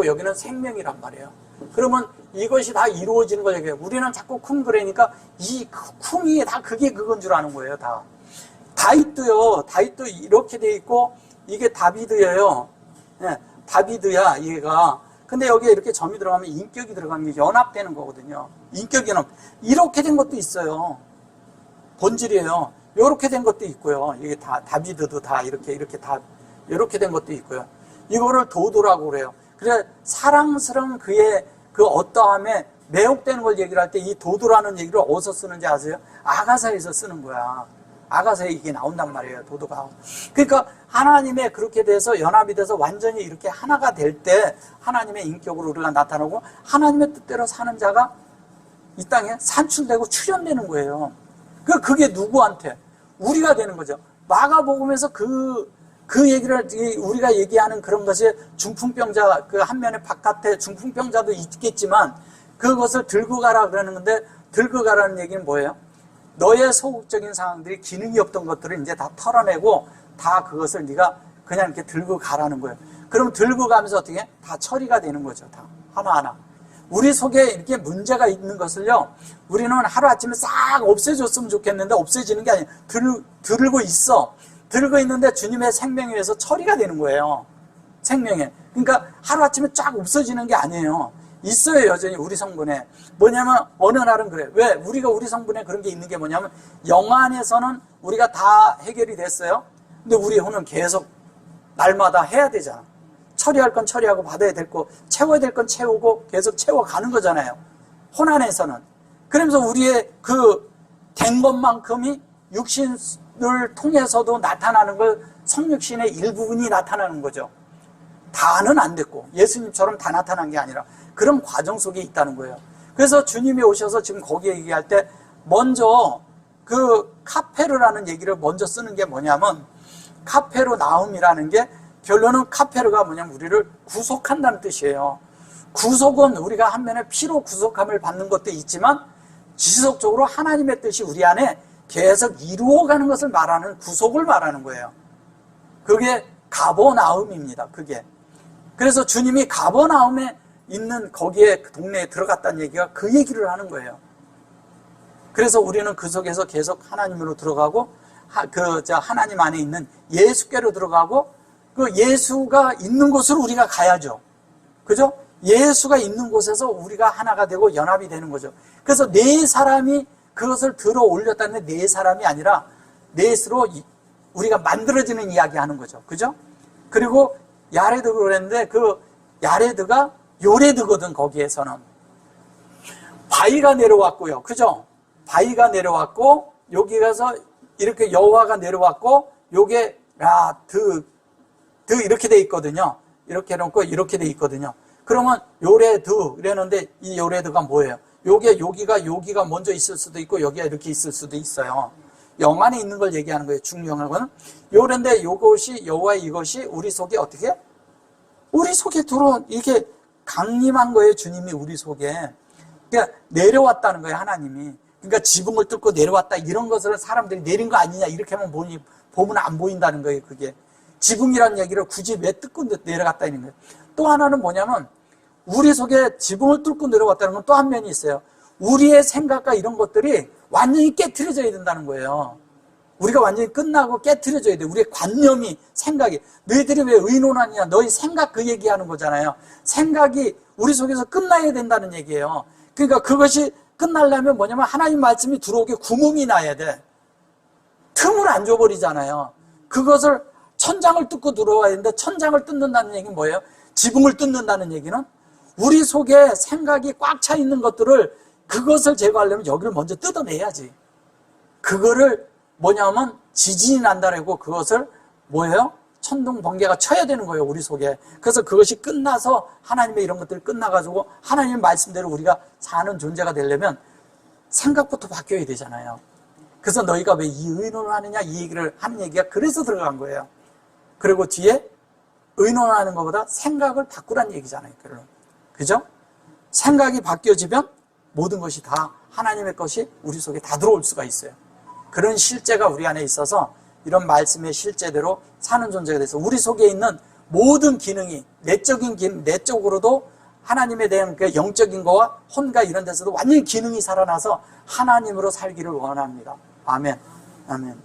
여기는 생명이란 말이에요. 그러면 이것이 다 이루어지는 걸 얘기해요. 우리는 자꾸 쿰 그러니까 이 쿰이 다 그게 그건 줄 아는 거예요, 다. 다윗도 이렇게 돼 있고, 이게 다비드예요. 예, 다비드야, 얘가. 근데 여기에 이렇게 점이 들어가면 인격이 들어가면 연합되는 거거든요. 인격 연합. 이렇게 된 것도 있어요. 본질이에요. 이렇게 된 것도 있고요. 이게 다, 다비드도 다 이렇게 된 것도 있고요. 이거를 도도라고 그래요. 그래, 사랑스러운 그의 그 어떠함에 매혹되는 걸 얘기를 할 때 이 도도라는 얘기를 어디서 쓰는지 아세요? 아가사에서 쓰는 거야. 아가사에 이게 나온단 말이에요. 도도가. 그러니까 하나님의 그렇게 돼서 연합이 돼서 완전히 이렇게 하나가 될 때 하나님의 인격으로 우리가 나타나고 하나님의 뜻대로 사는 자가 이 땅에 산출되고 출현되는 거예요. 그게 누구한테? 우리가 되는 거죠. 마가복음에서 그 얘기를 우리가 얘기하는 그런 것이 중풍병자 그 한 면에 바깥에 중풍병자도 있겠지만 그것을 들고 가라 그러는 건데 들고 가라는 얘기는 뭐예요? 너의 소극적인 상황들이 기능이 없던 것들을 이제 다 털어내고 다 그것을 네가 그냥 이렇게 들고 가라는 거예요. 그럼 들고 가면서 어떻게 다 처리가 되는 거죠. 다 하나하나. 우리 속에 이렇게 문제가 있는 것을요, 우리는 하루아침에 싹 없애줬으면 좋겠는데 없애지는 게 아니에요. 들고 있어. 들고 있는데 주님의 생명에 의해서 처리가 되는 거예요. 생명에. 그러니까 하루아침에 쫙 없어지는 게 아니에요. 있어요, 여전히 우리 성분에. 뭐냐면 어느 날은 그래. 왜? 우리 성분에 그런 게 있는 게 뭐냐면 영 안에서는 우리가 다 해결이 됐어요. 근데 우리 혼은 계속 날마다 해야 되잖아. 처리할 건 처리하고 받아야 될 거, 채워야 될 건 채우고 계속 채워가는 거잖아요. 혼 안에서는. 그러면서 우리의 그 된 것만큼이 육신을 통해서도 나타나는 걸 성육신의 일부분이 나타나는 거죠. 다는 안 됐고 예수님처럼 다 나타난 게 아니라 그런 과정 속에 있다는 거예요. 그래서 주님이 오셔서 지금 거기에 얘기할 때 먼저 그 카페르라는 얘기를 먼저 쓰는 게 뭐냐면 카페르 나움이라는 게 결론은 카페르가 뭐냐면 우리를 구속한다는 뜻이에요. 구속은 우리가 한면에 피로 구속함을 받는 것도 있지만 지속적으로 하나님의 뜻이 우리 안에 계속 이루어가는 것을 말하는 구속을 말하는 거예요. 그게 가버나움입니다. 그게. 그래서 주님이 가버나움에 있는 거기에 그 동네에 들어갔다는 얘기가 그 얘기를 하는 거예요. 그래서 우리는 그 속에서 계속 하나님으로 들어가고 하나님 안에 있는 예수께로 들어가고 그 예수가 있는 곳으로 우리가 가야죠. 그죠? 예수가 있는 곳에서 우리가 하나가 되고 연합이 되는 거죠. 그래서 네 사람이 그것을 들어 올렸다는 네 사람이 아니라 넷으로 우리가 만들어지는 이야기 하는 거죠. 그죠? 그리고 야레드 그랬는데 그 야레드가 요레드거든. 거기에서는 바위가 내려왔고요. 그죠? 바위가 내려왔고 여기 가서 이렇게 여호와가 내려왔고 요게 이렇게 돼 있거든요. 이렇게 해놓고 이렇게 돼 있거든요. 그러면 요레드 이랬는데 이 요레드가 뭐예요? 여기가 먼저 있을 수도 있고 여기가 이렇게 있을 수도 있어요. 영 안에 있는 걸 얘기하는 거예요. 중요한 거는 요런데 요것이 여호와의 이것이 우리 속에 어떻게? 우리 속에 이렇게 강림한 거예요. 주님이 우리 속에. 그러니까 내려왔다는 거예요. 하나님이. 그러니까 지붕을 뚫고 내려왔다 이런 것을 사람들이 내린 거 아니냐 이렇게만 보면 안 보인다는 거예요. 그게 지붕이라는 얘기를 굳이 왜 뚫고 내려갔다 이런 거예요. 또 하나는 뭐냐면 우리 속에 지붕을 뚫고 내려왔다는 건 또 한 면이 있어요. 우리의 생각과 이런 것들이 완전히 깨트려져야 된다는 거예요. 우리가 완전히 끝나고 깨트려져야 돼. 우리의 관념이, 생각이. 너희들이 왜 의논하느냐? 너희 생각 그 얘기하는 거잖아요. 생각이 우리 속에서 끝나야 된다는 얘기예요. 그러니까 그것이 끝나려면 뭐냐면 하나님 말씀이 들어오게 구멍이 나야 돼. 틈을 안 줘버리잖아요. 그것을 천장을 뚫고 들어와야 되는데 천장을 뚫는다는 얘기는 뭐예요? 지붕을 뚫는다는 얘기는 우리 속에 생각이 꽉 차 있는 것들을 그것을 제거하려면 여기를 먼저 뜯어내야지. 그거를 뭐냐면 지진이 난다라고 그것을 뭐예요? 천둥 번개가 쳐야 되는 거예요. 우리 속에. 그래서 그것이 끝나서 하나님의 이런 것들이 끝나가지고 하나님의 말씀대로 우리가 사는 존재가 되려면 생각부터 바뀌어야 되잖아요. 그래서 너희가 왜 이 의논을 하느냐 이 얘기를 하는 얘기가 그래서 들어간 거예요. 그리고 뒤에 의논하는 것보다 생각을 바꾸라는 얘기잖아요. 결론. 그죠? 생각이 바뀌어지면 모든 것이 다 하나님의 것이 우리 속에 다 들어올 수가 있어요. 그런 실제가 우리 안에 있어서 이런 말씀의 실제대로 사는 존재가 돼서 우리 속에 있는 모든 기능이 내적으로도 하나님에 대한 그 영적인 거와 혼과 이런 데서도 완전히 기능이 살아나서 하나님으로 살기를 원합니다. 아멘. 아멘.